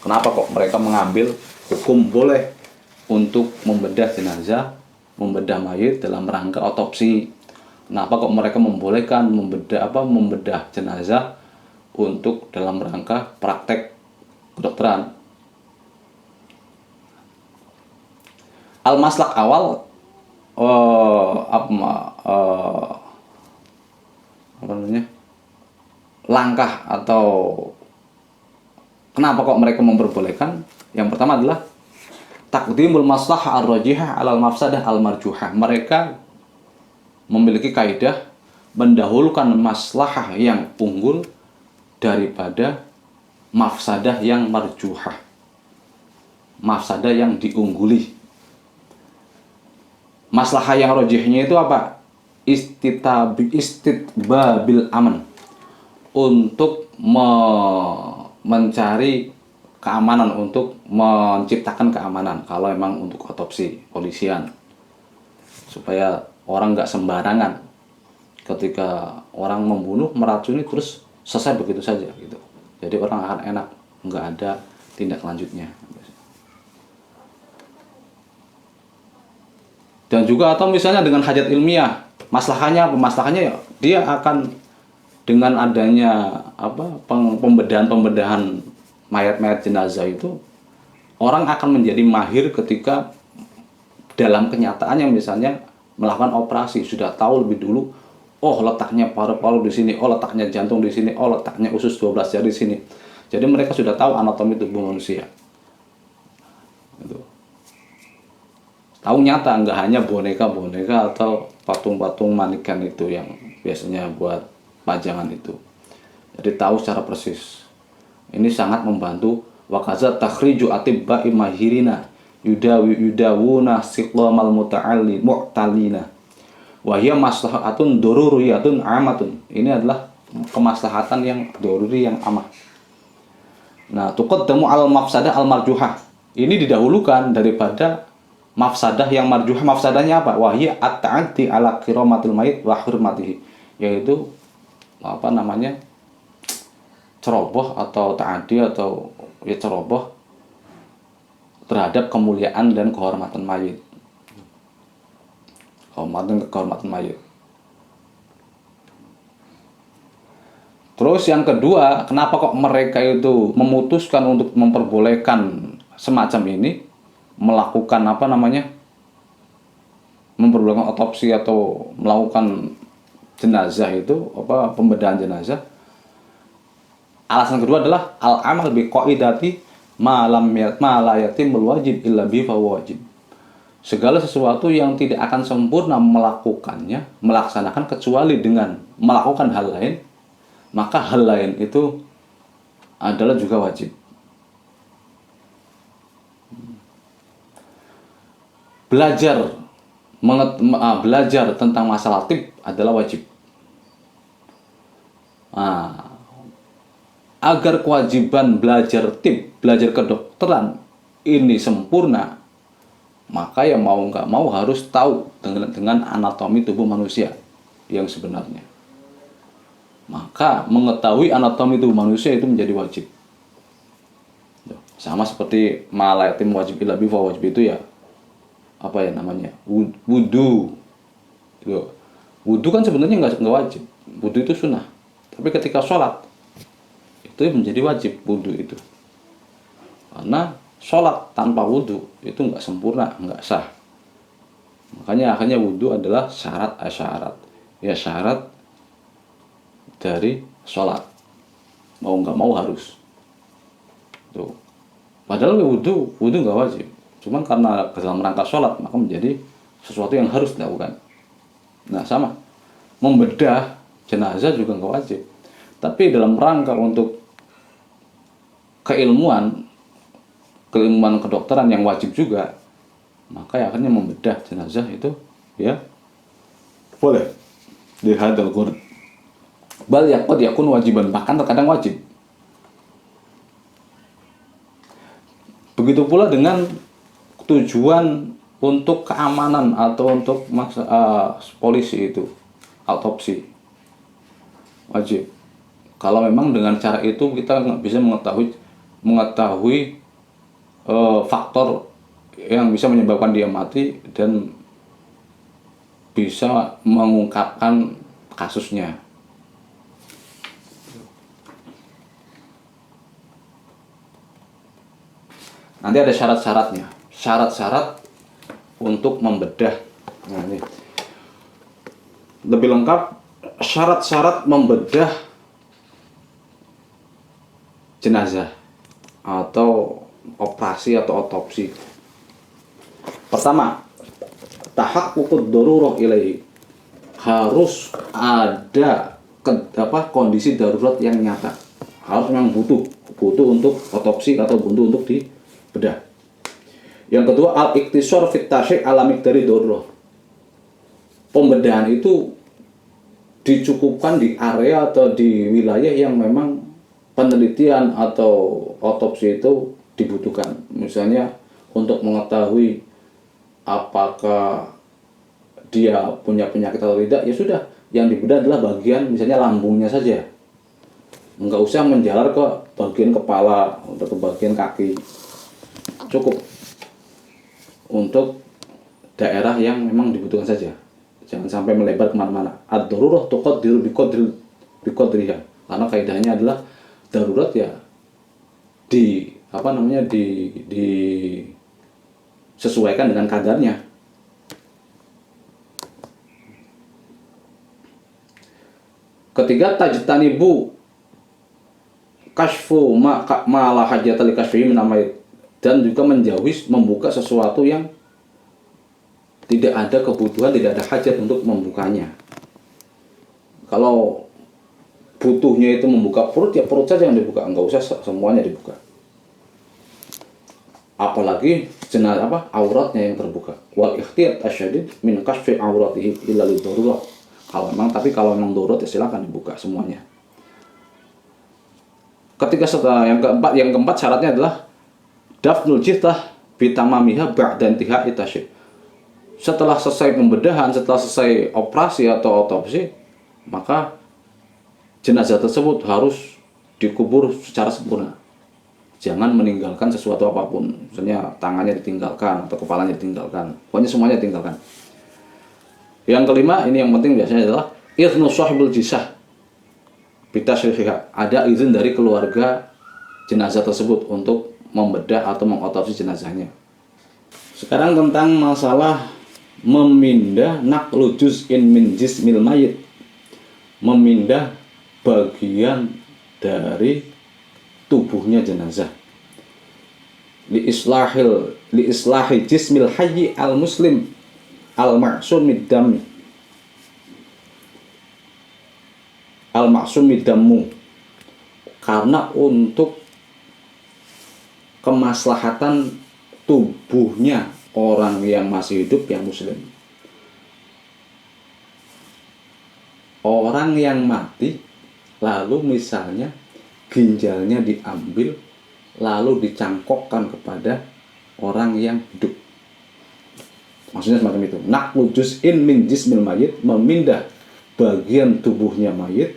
Kenapa kok mereka mengambil hukum boleh untuk membedah jenazah, membedah mayit dalam rangka otopsi? Kenapa kok mereka membolehkan membedah jenazah untuk dalam rangka praktek kedokteran? Al-maslak awal, langkah atau kenapa kok mereka memperbolehkan? Yang pertama adalah taqdimul maslahah ar-rajihah alal mafsadah al-marjuhah. Mereka memiliki kaidah mendahulukan maslahah yang unggul daripada mafsadah yang marjuhah, mafsadah yang diungguli. Maslahah yang rajihnya itu apa? Istitbabil aman, untuk mencari keamanan, untuk menciptakan keamanan kalau memang untuk otopsi polisian, supaya orang nggak sembarangan ketika orang membunuh, meracuni terus selesai begitu saja gitu. Jadi orang akan enak, nggak ada tindak lanjutnya. Dan juga atau misalnya dengan hajat ilmiah, maslahahnya ya dia akan dengan adanya pembedahan mayat-mayat jenazah itu, orang akan menjadi mahir ketika dalam kenyataannya, misalnya melakukan operasi, sudah tahu lebih dulu, oh letaknya paru-paru di sini, oh letaknya jantung di sini, oh letaknya usus 12 jari di sini. Jadi mereka sudah tahu anatomi tubuh manusia. Gitu. Tahu nyata, nggak hanya boneka-boneka atau patung-patung manikan itu yang biasanya buat pajangan itu. Jadi tahu secara persis. Ini sangat membantu. Wakaza takhriju atibba'i mahirina yudawuna siqlamal mu'talina wa hiya maslahatun dururiyatun amatun. Ini adalah kemaslahatan yang doruri, yang amah. Nah, tuqaddamu al mafsadah al marjuhah. Ini didahulukan daripada mafsadah yang marjuhah. Mafsadahnya apa? Wa hiya at-ta'addi ala kiramatil mayit wa hurmatihi, yaitu ceroboh atau ta'addi atau ceroboh terhadap kemuliaan dan kehormatan mayit. Kehormatan mayit. Terus yang kedua, kenapa kok mereka itu memutuskan untuk memperbolehkan semacam ini, melakukan memperbolehkan otopsi atau melakukan jenazah itu, pembedahan jenazah? Alasan kedua adalah al-amal bi qaidati ma la yatimul wajib illa bi fa wajib. Segala sesuatu yang tidak akan sempurna melaksanakan kecuali dengan melakukan hal lain, maka hal lain itu adalah juga wajib. Belajar tentang masalah tib adalah wajib. Agar kewajiban belajar tib, belajar kedokteran ini sempurna, maka ya mau nggak mau harus tahu dengan anatomi tubuh manusia yang sebenarnya. Maka mengetahui anatomi tubuh manusia itu menjadi wajib. Sama seperti malayatim wajib illa bi fa wajib itu ya, wudu. Wudu kan sebenarnya nggak wajib. Wudu itu sunnah. Tapi ketika sholat itu menjadi wajib wudu itu. Karena sholat tanpa wudu itu nggak sempurna, nggak sah. Makanya wudu adalah syarat dari sholat. Mau nggak mau harus. Tuh. Padahal wudu nggak wajib. Cuman karena dalam rangka sholat, maka menjadi sesuatu yang harus dilakukan. Nah, sama. Membedah jenazah juga nggak wajib. Tapi dalam rangka untuk keilmuan kedokteran yang wajib juga, maka yang akhirnya membedah jenazah itu ya boleh di hadal Quran. Bal yaqad yakun wajiban, bahkan terkadang wajib. Begitu pula dengan tujuan untuk keamanan atau untuk polisi itu autopsi wajib. Kalau memang dengan cara itu kita nggak bisa mengetahui faktor yang bisa menyebabkan dia mati dan bisa mengungkapkan kasusnya. Nanti ada syarat-syaratnya. Syarat-syarat untuk membedah. Nah, ini lebih lengkap syarat-syarat membedah jenazah atau operasi atau otopsi. Pertama, tahaqququd darurah ilaihi. Harus ada kondisi darurat yang nyata. Harus memang butuh untuk otopsi atau butuh untuk dibedah. Yang kedua, al-iktisar fit tasyik ala miqdari darurah. Pembedahan itu dicukupkan di area atau di wilayah yang memang penelitian atau otopsi itu dibutuhkan. Misalnya untuk mengetahui apakah dia punya penyakit atau tidak, ya sudah, yang dibedah adalah bagian misalnya lambungnya saja. Enggak usah menjalar ke bagian kepala atau ke bagian kaki. Cukup untuk daerah yang memang dibutuhkan saja. Jangan sampai melebar kemana-mana. Ad-darurah tuqaddiru biqadriha. Karena kaidahnya adalah darurat ya disesuaikan dengan kadarnya. Ketiga, tajtanibu kashfu ma la hajata li kashfihi min amait, dan juga menjauhi membuka sesuatu yang tidak ada kebutuhan, tidak ada hajat untuk membukanya. Kalau butuhnya itu membuka perut, ya perut saja yang dibuka, enggak usah semuanya dibuka. Apalagi jenazah auratnya yang terbuka. Wal ikhtiyat asyadid min kashfi auratihi illa lidarurah. Kalau memang darurat ya silakan dibuka semuanya. Yang keempat syaratnya adalah dafnul jithah bitamamiha ba'da intihai tasyik. Setelah selesai pembedahan, setelah selesai operasi atau otopsi, maka jenazah tersebut harus dikubur secara sempurna. Jangan meninggalkan sesuatu apapun. Misalnya tangannya ditinggalkan atau kepalanya ditinggalkan. Pokoknya semuanya ditinggalkan. Yang kelima, ini yang penting biasanya adalah idnu sahibul jisah bitasrihiha. Ada izin dari keluarga jenazah tersebut untuk membedah atau mengotopsi jenazahnya. Sekarang tentang masalah memindah naqlu juz'in min jismil mayit. Memindah bagian dari tubuhnya jenazah. Li islahi jismil hayyi al muslim al ma'sumid dam al ma'sumid dammu, karena untuk kemaslahatan tubuhnya orang yang masih hidup yang muslim. Orang yang mati lalu misalnya ginjalnya diambil lalu dicangkokkan kepada orang yang hidup. Maksudnya semacam itu. Naqlu juz'in min jismil mayit, memindah bagian tubuhnya mayit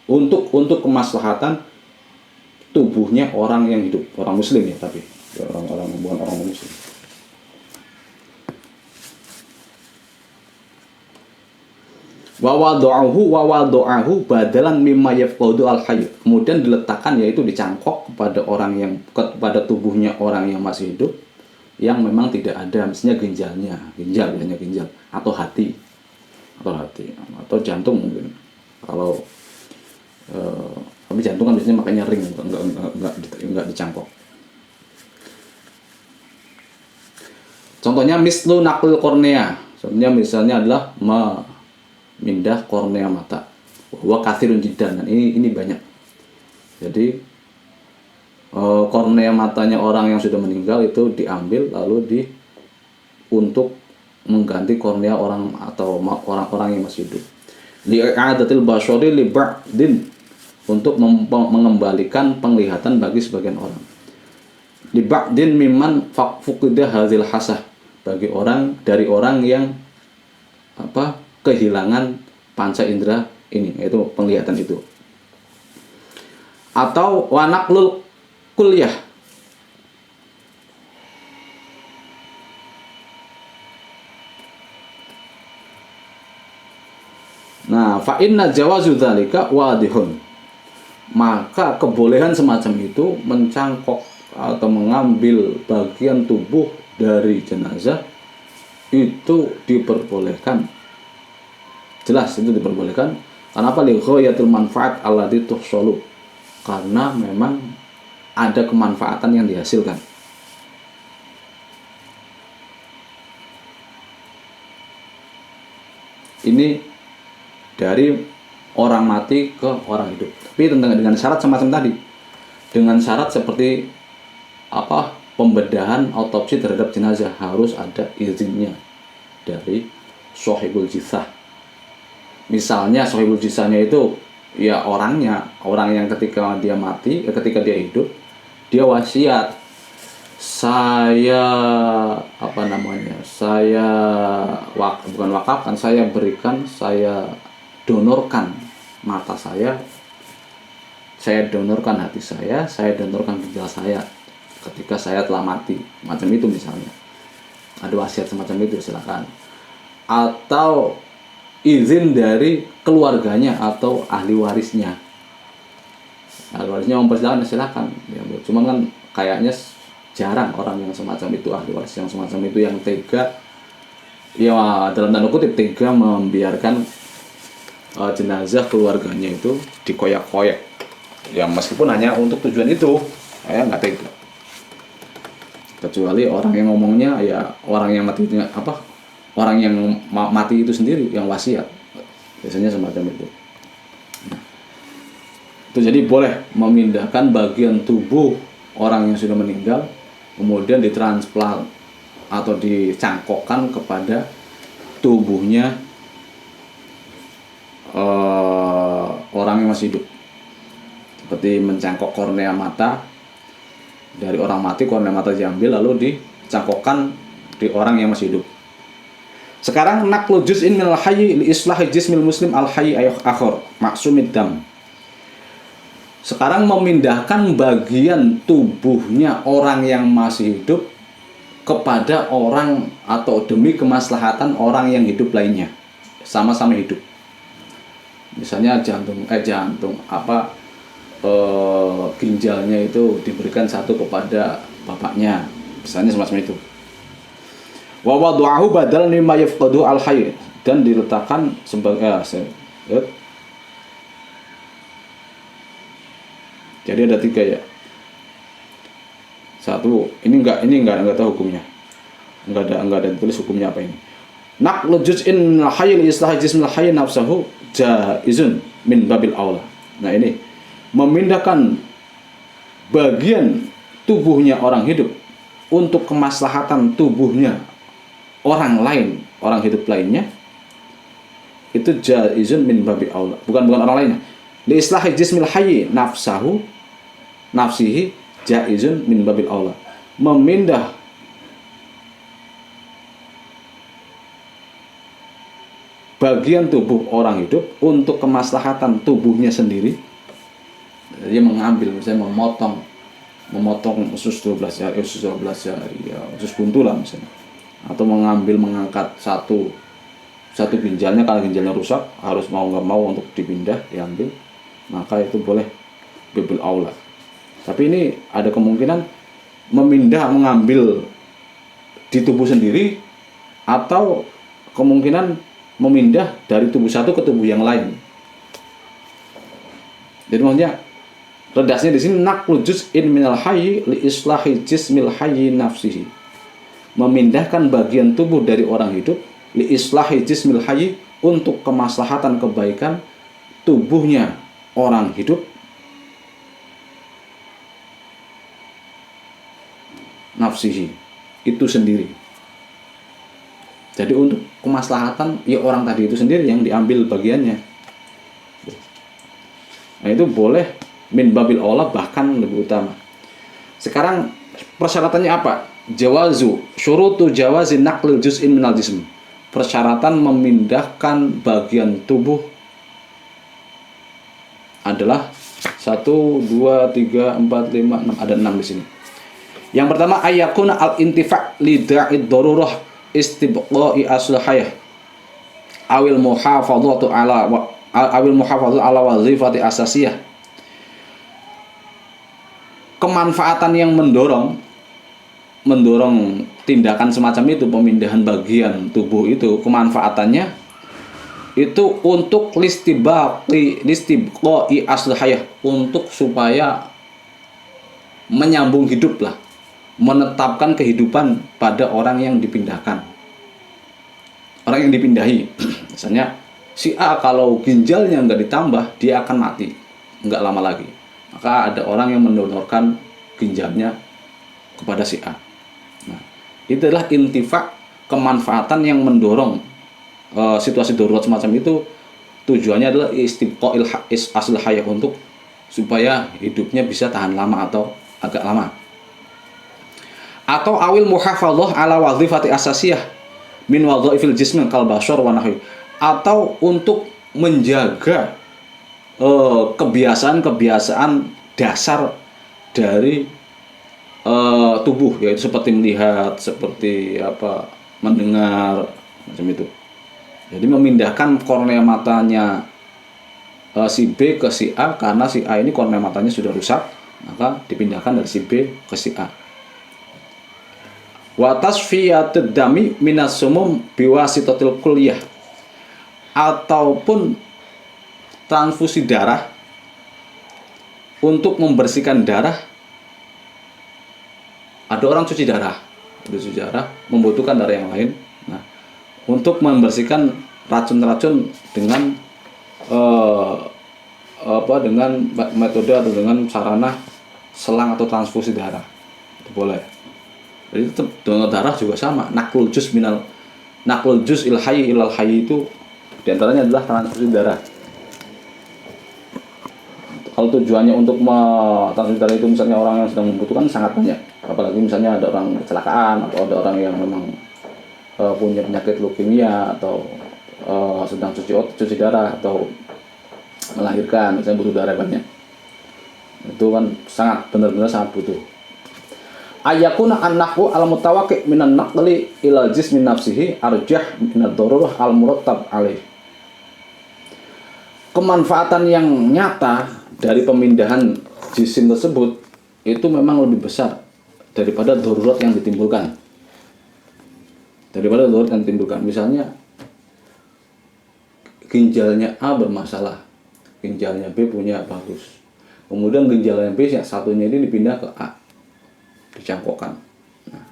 untuk kemaslahatan tubuhnya orang yang hidup, orang muslim ya, tapi orang bukan orang muslim. Wa wadu'ahu badalan mimma yafqadu al-hayy. Kemudian diletakkan, yaitu dicangkok kepada tubuhnya orang yang masih hidup yang memang tidak ada misalnya ginjal atau hati atau jantung mungkin. Kalau tapi jantung kan biasanya makanya ring, enggak dicangkok. Contohnya mislu naqlul kornea. Contohnya misalnya adalah memindah kornea mata. Wa katsirun jiddan. Ini banyak. Jadi kornea matanya orang yang sudah meninggal itu diambil lalu untuk mengganti kornea orang atau orang-orang yang masih hidup. Li'adatil basyari li ba'din, untuk mengembalikan penglihatan bagi sebagian orang. Li ba'din mimman fuqida hadzal hasah, bagi dari orang yang kehilangan panca indera ini, yaitu penglihatan itu. Atau wanaqlul kuliah, nah fa inna jawazu dzalika wadihun, maka kebolehan semacam itu mencangkok atau mengambil bagian tubuh dari jenazah itu diperbolehkan, jelas itu diperbolehkan. Kenapa? Li ghayatil manfaat allati tuhshalu, karena memang ada kemanfaatan yang dihasilkan. Ini dari orang mati ke orang hidup, tapi dengan syarat semacam tadi, dengan syarat seperti pembedahan autopsi terhadap jenazah harus ada izinnya dari sahibul jitsah. Misalnya sahibul jitsahnya itu ya orang yang ketika dia mati, ketika dia hidup, dia wasiat, saya bukan wakafkan, saya berikan, saya donorkan mata saya donorkan hati saya donorkan ginjal saya ketika saya telah mati, macam itu misalnya. Ada wasiat semacam itu, silakan. Atau izin dari keluarganya atau ahli warisnya. Ahli warisnya mempersilahkan, silakan. Ya, cuman kan kayaknya jarang orang yang semacam itu, ahli waris yang semacam itu, yang tega, ya dalam tanda kutip tega membiarkan jenazah keluarganya itu dikoyak-koyak. Ya meskipun hanya untuk tujuan itu, saya nggak tega. Kecuali orang yang ngomongnya ya orang yang mati orang yang mati itu sendiri yang wasiat, biasanya semacam itu. Itu jadi boleh memindahkan bagian tubuh orang yang sudah meninggal kemudian ditransplant atau dicangkokkan kepada tubuhnya orang yang masih hidup, seperti mencangkok kornea mata dari orang mati, kornea mata diambil lalu dicangkokkan di orang yang masih hidup. Sekarang naqlu juz'in minal hayy li islahi jismil muslim al hayy akhar maksumid dam. Sekarang memindahkan bagian tubuhnya orang yang masih hidup kepada orang atau demi kemaslahatan orang yang hidup lainnya, sama-sama hidup. Misalnya ginjalnya itu diberikan satu kepada bapaknya, misalnya semacam itu. Wa wadu'ahu badal mimma yafqadu al-hayy, dan diletakkan sebagai jadi ada 3 ya. Satu, ini enggak tahu hukumnya. Enggak ada ditulis hukumnya apa ini. Naqlu juz'in al-hayy li islahi jismil hayy nafsahu jaizun min babil aula. Nah ini memindahkan bagian tubuhnya orang hidup untuk kemaslahatan tubuhnya orang lain, orang hidup lainnya, itu jaizun min babil aula. Bukan orang lainnya. Li islahi jismil hayy nafsihi jaizun min babil aula. Memindah bagian tubuh orang hidup untuk kemaslahatan tubuhnya sendiri. Dia mengambil, misalnya memotong usus 12 jari, ya, usus buntu lah misalnya. Atau mengangkat satu ginjalnya, kalau ginjalnya rusak harus mau nggak mau untuk dipindah, diambil, maka itu boleh babil aula. Tapi ini ada kemungkinan mengambil di tubuh sendiri, atau kemungkinan memindah dari tubuh satu ke tubuh yang lain. Jadi maksudnya redasnya di sini naqlu juz'in minal hayy li islahi jismil hayy nafsihi. Memindahkan bagian tubuh dari orang hidup li islahi jismil hayy, untuk kemaslahatan kebaikan tubuhnya orang hidup. nafsihi, itu sendiri. Jadi untuk kemaslahatan ya orang tadi itu sendiri yang diambil bagiannya. Nah itu boleh min babil aula, bahkan lebih utama. Sekarang persyaratannya apa? Jawazu syurutu jawazi naqlil juz'in minal jism. Persyaratan memindahkan bagian tubuh adalah 1, 2, 3, 4, 5, 6. Ada 6 di sini. Yang pertama, ayakuna al-intifa' lida'id darurah istibqa'i asl hayah awil muhafadzatu ala wazifati asasiyah. Kemanfaatan yang mendorong tindakan semacam itu, pemindahan bagian tubuh itu, kemanfaatannya itu untuk listibqa'i asl hayah, untuk supaya menyambung hidup lah, menetapkan kehidupan pada orang yang dipindahkan, orang yang dipindahi. Misalnya si A kalau ginjalnya nggak ditambah, dia akan mati nggak lama lagi. Maka ada orang yang mendonorkan ginjalnya kepada si A. Nah, itulah intifa, kemanfaatan yang mendorong situasi darurat semacam itu. Tujuannya adalah istibqa'il asl hayah, untuk supaya hidupnya bisa tahan lama atau agak lama. Atau awil muhafadzah ala wazifati asasiyah min wadhaifil jismi kal bashar wa nahwi, atau untuk menjaga kebiasaan-kebiasaan dasar dari tubuh, yaitu seperti melihat, seperti mendengar, macam itu. Jadi memindahkan kornea matanya si B ke si A, karena si A ini kornea matanya sudah rusak, maka dipindahkan dari si B ke si A. Wa tasfiyatud dami minas sumum biwasitatil kulliyah, ataupun transfusi darah untuk membersihkan darah. Ada orang cuci darah membutuhkan darah yang lain. Nah, untuk membersihkan racun-racun dengan dengan metode atau dengan sarana selang atau transfusi darah, itu boleh. Jadi tetap donor darah juga sama, naklul juz il hayy ilal hayy, itu diantaranya adalah transfusi darah. Kalau tujuannya untuk transfusi darah itu misalnya orang yang sedang membutuhkan, sangat banyak. Apalagi misalnya ada orang kecelakaan, atau ada orang yang memang punya penyakit leukemia, atau sedang cuci darah, atau melahirkan, misalnya butuh darah banyak. Itu kan benar-benar sangat butuh. Ayakuna an-nahwu al-mutawaqi' minan naqli ila jismi nafsihi arjah minad darurah al-murattab alaih. Kemanfaatan yang nyata dari pemindahan jisim tersebut itu memang lebih besar daripada darurat yang ditimbulkan. Misalnya ginjalnya A bermasalah, ginjalnya B punya bagus. Kemudian ginjalnya B yang satunya ini dipindah ke A, dicangkokkan. Nah,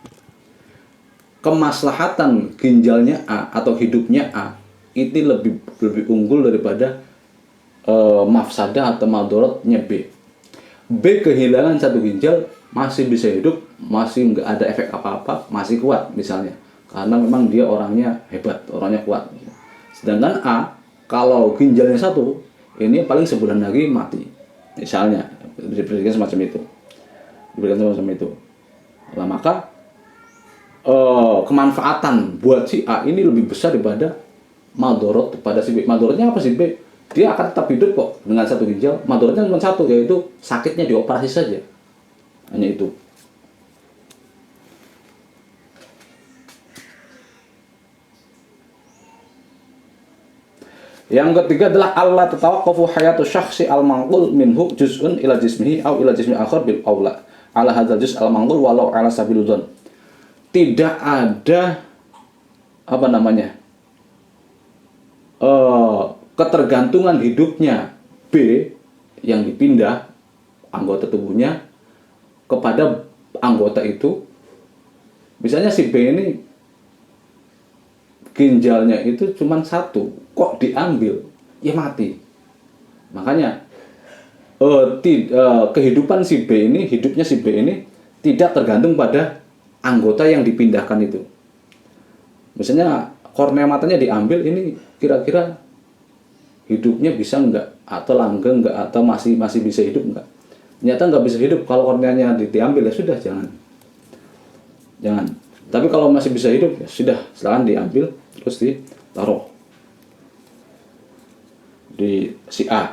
kemaslahatan ginjalnya A atau hidupnya A itu lebih unggul daripada mafsadah atau madaratnya B. B kehilangan satu ginjal, masih bisa hidup, masih nggak ada efek apa-apa, masih kuat misalnya, karena memang dia orangnya hebat, orangnya kuat. Sedangkan A, kalau ginjalnya satu, ini paling sebulan lagi mati, misalnya, diberikan semacam itu. Nah, maka kemanfaatan buat si A ini lebih besar daripada madarat pada si B. Madaratnya apa sih B? Dia akan tetap hidup kok dengan satu ginjal. Madaratnya cuma satu, yaitu sakitnya dioperasi saja. Hanya itu. Yang ketiga adalah Allah tatawaqqafu hayatu syakhsi al-manqul minhu juz'un ila jismihi aw ila jismi akhar bil aula ala hadzal juz' al-manqul walau ala sabil dzan. Tidak ada ketergantungan hidupnya B yang dipindah anggota tubuhnya kepada anggota itu. Misalnya si B ini ginjalnya itu cuma satu, kok diambil, ya mati. Makanya hidupnya si B ini tidak tergantung pada anggota yang dipindahkan itu. Misalnya kornea matanya diambil, ini kira-kira hidupnya bisa enggak, atau langgeng enggak, atau masih bisa hidup enggak. Ternyata enggak bisa hidup. Kalau korneanya diambil ya sudah, jangan. Tapi kalau masih bisa hidup ya sudah, silakan diambil terus ditaruh di si A.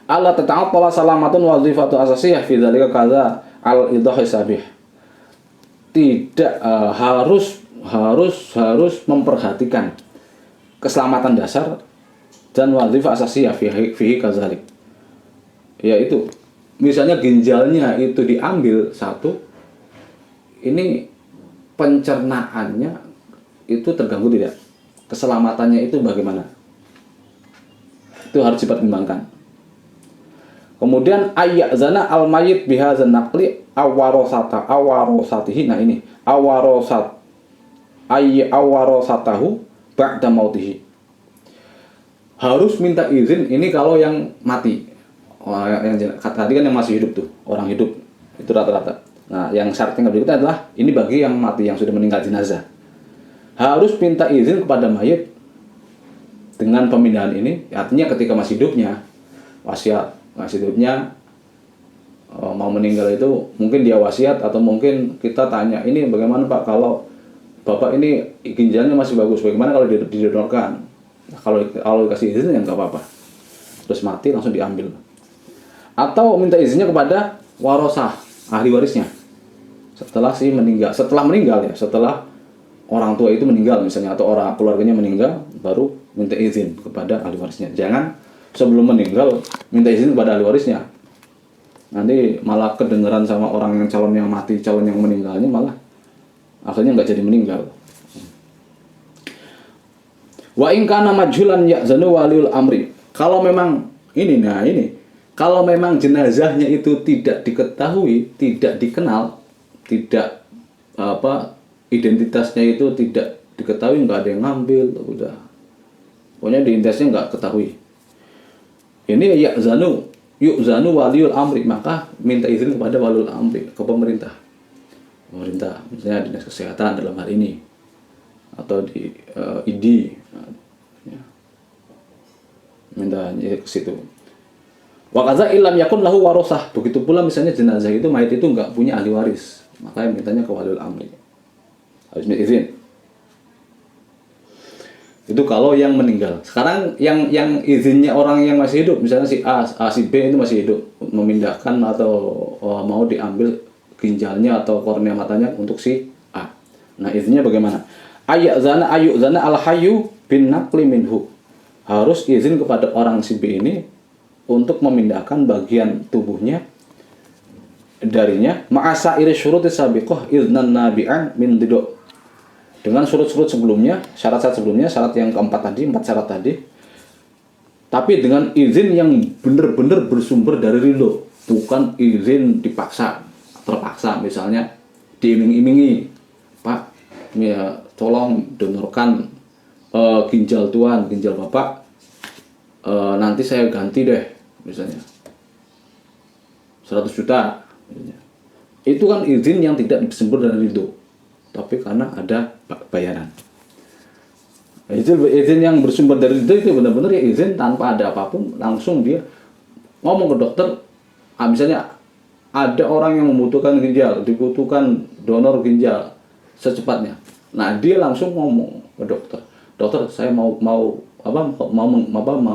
Allah ta'ala salamatun wazifatu asasiyah fi dzalika kaza al-idahi sabih. Tidak harus memperhatikan keselamatan dasar dan wazifah asasiyah fihi kadzalik. Yaitu misalnya ginjalnya itu diambil satu, ini pencernaannya itu terganggu tidak? Keselamatannya itu bagaimana? Itu harus dipertimbangkan. Kemudian ayyazana al-mayyit bihadzan naqli awarosatihi. Nah ini awarosatahu ba'da mautihi. Harus minta izin ini kalau yang mati. Yang tadi kan yang masih hidup tuh, orang hidup itu rata-rata. Nah, yang syarat yang berikutnya adalah ini bagi yang mati, yang sudah meninggal jenazah. Harus minta izin kepada mayit dengan pemindahan ini. Artinya ketika masih hidupnya, wasiat masih hidupnya, mau meninggal itu mungkin dia wasiat, atau mungkin kita tanya, ini bagaimana Pak kalau Bapak ini ginjalnya masih bagus, bagaimana kalau didonorkan? Nah, kalau dikasih izin ya nggak apa-apa. Terus mati langsung diambil. Atau minta izinnya kepada warosah, ahli warisnya. Setelah orang tua itu meninggal misalnya, atau orang keluarganya meninggal, baru minta izin kepada ahli warisnya. Jangan sebelum meninggal minta izin kepada ahli warisnya. Nanti malah kedengeran sama orang yang calon yang mati, calon yang meninggalnya, malah akhirnya nggak jadi meninggal. Wa in kana majhulan ya'zanu waliul amri. Kalau memang kalau memang jenazahnya itu tidak diketahui, tidak dikenal, tidak identitasnya itu tidak diketahui, nggak ada yang ngambil, udah. Pokoknya identitasnya nggak ketahui. Ini yu'zanu waliul amri, maka minta izin kepada waliul amri, ke pemerintah. Pemerintah, misalnya dinas kesehatan dalam hal ini, atau di ID, minta ke situ. Wa kaza illam yakun lahu warosah. Begitu pula misalnya jenazah itu, mayit itu enggak punya ahli waris, maka mintanya ke waliul amri. Harus minta izin. Itu kalau yang meninggal. Sekarang yang izinnya orang yang masih hidup, misalnya si A si B itu masih hidup, memindahkan atau mau diambil ginjalnya atau kornea matanya untuk si A. Nah, izinnya bagaimana? Ayyazana al-hayyu bin naqli minhu. Harus izin kepada orang si B ini untuk memindahkan bagian tubuhnya darinya ma'asa iri syuruti sabiqah iznan nabi'an min dido. Dengan surut-surut sebelumnya, syarat-syarat sebelumnya, syarat yang keempat tadi, 4 syarat tadi, tapi dengan izin yang benar-benar bersumber dari ridho, bukan izin dipaksa, terpaksa. Misalnya diiming-imingi, Pak, ya, tolong donorkan ginjal Tuan, ginjal Bapak, nanti saya ganti deh, misalnya 100 juta misalnya. Itu kan izin yang tidak bersumber dari ridho, tapi karena ada bayaran. Izin yang bersumber dari itu benar-benar ya izin tanpa ada apapun, langsung dia ngomong ke dokter. Misalnya ada orang yang membutuhkan ginjal, dibutuhkan donor ginjal secepatnya. Nah, dia langsung ngomong ke dokter, dokter saya mau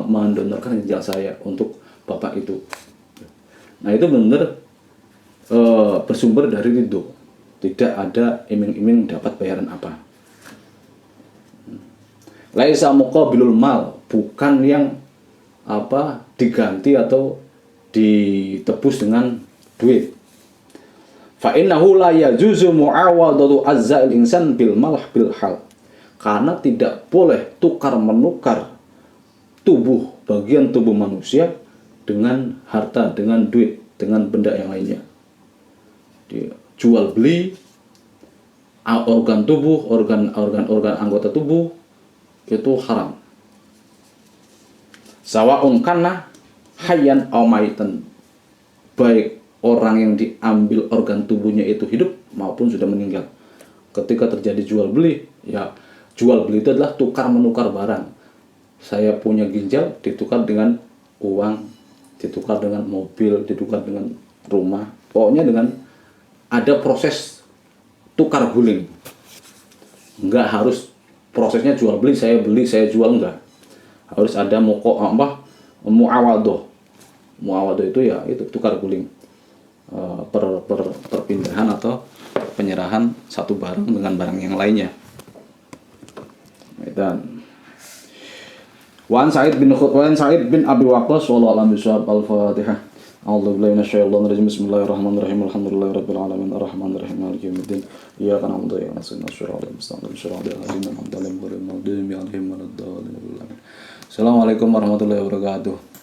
mendonorkan ginjal saya untuk bapak itu. Nah, itu benar bersumber dari ridho, tidak ada iming-iming dapat bayaran apa. Laisa muqabilul mal, bukan yang diganti atau ditebus dengan duit. Fa innahu la yajuzu mu'awadatu azza'il insan bil malah bil hal. Karena tidak boleh tukar menukar bagian tubuh manusia dengan harta, dengan duit, dengan benda yang lainnya. Dia jual beli organ tubuh, organ anggota tubuh itu haram. Sawa'un kana hayyan aw maitan, baik orang yang diambil organ tubuhnya itu hidup maupun sudah meninggal. Ketika terjadi jual beli, ya jual beli itu adalah tukar menukar barang. Saya punya ginjal ditukar dengan uang, ditukar dengan mobil, ditukar dengan rumah. Pokoknya dengan ada proses tukar guling. Enggak harus prosesnya jual beli, saya beli, saya jual, enggak. Harus ada muawadoh. Muawadoh itu ya itu tukar guling. Perpindahan atau penyerahan satu barang dengan barang yang lainnya. Dan Wan Sa'id bin Abi Waqqas wallahu a'lam bishawab. Al-Fatihah. A'udzu billahi minasyaitonir rajim. Bismillahirrahmanirrahim. Alhamdulillahirabbil alamin arrahmanirrahim maliki yaumiddin. Iyyaka na'budu wa iyyaka nasta'in. Shiratal mustaqim. Shiratal ladzina an'amta 'alaihim ghairil maghdubi 'alaihim waladdallin. Assalamualaikum warahmatullahi wabarakatuh.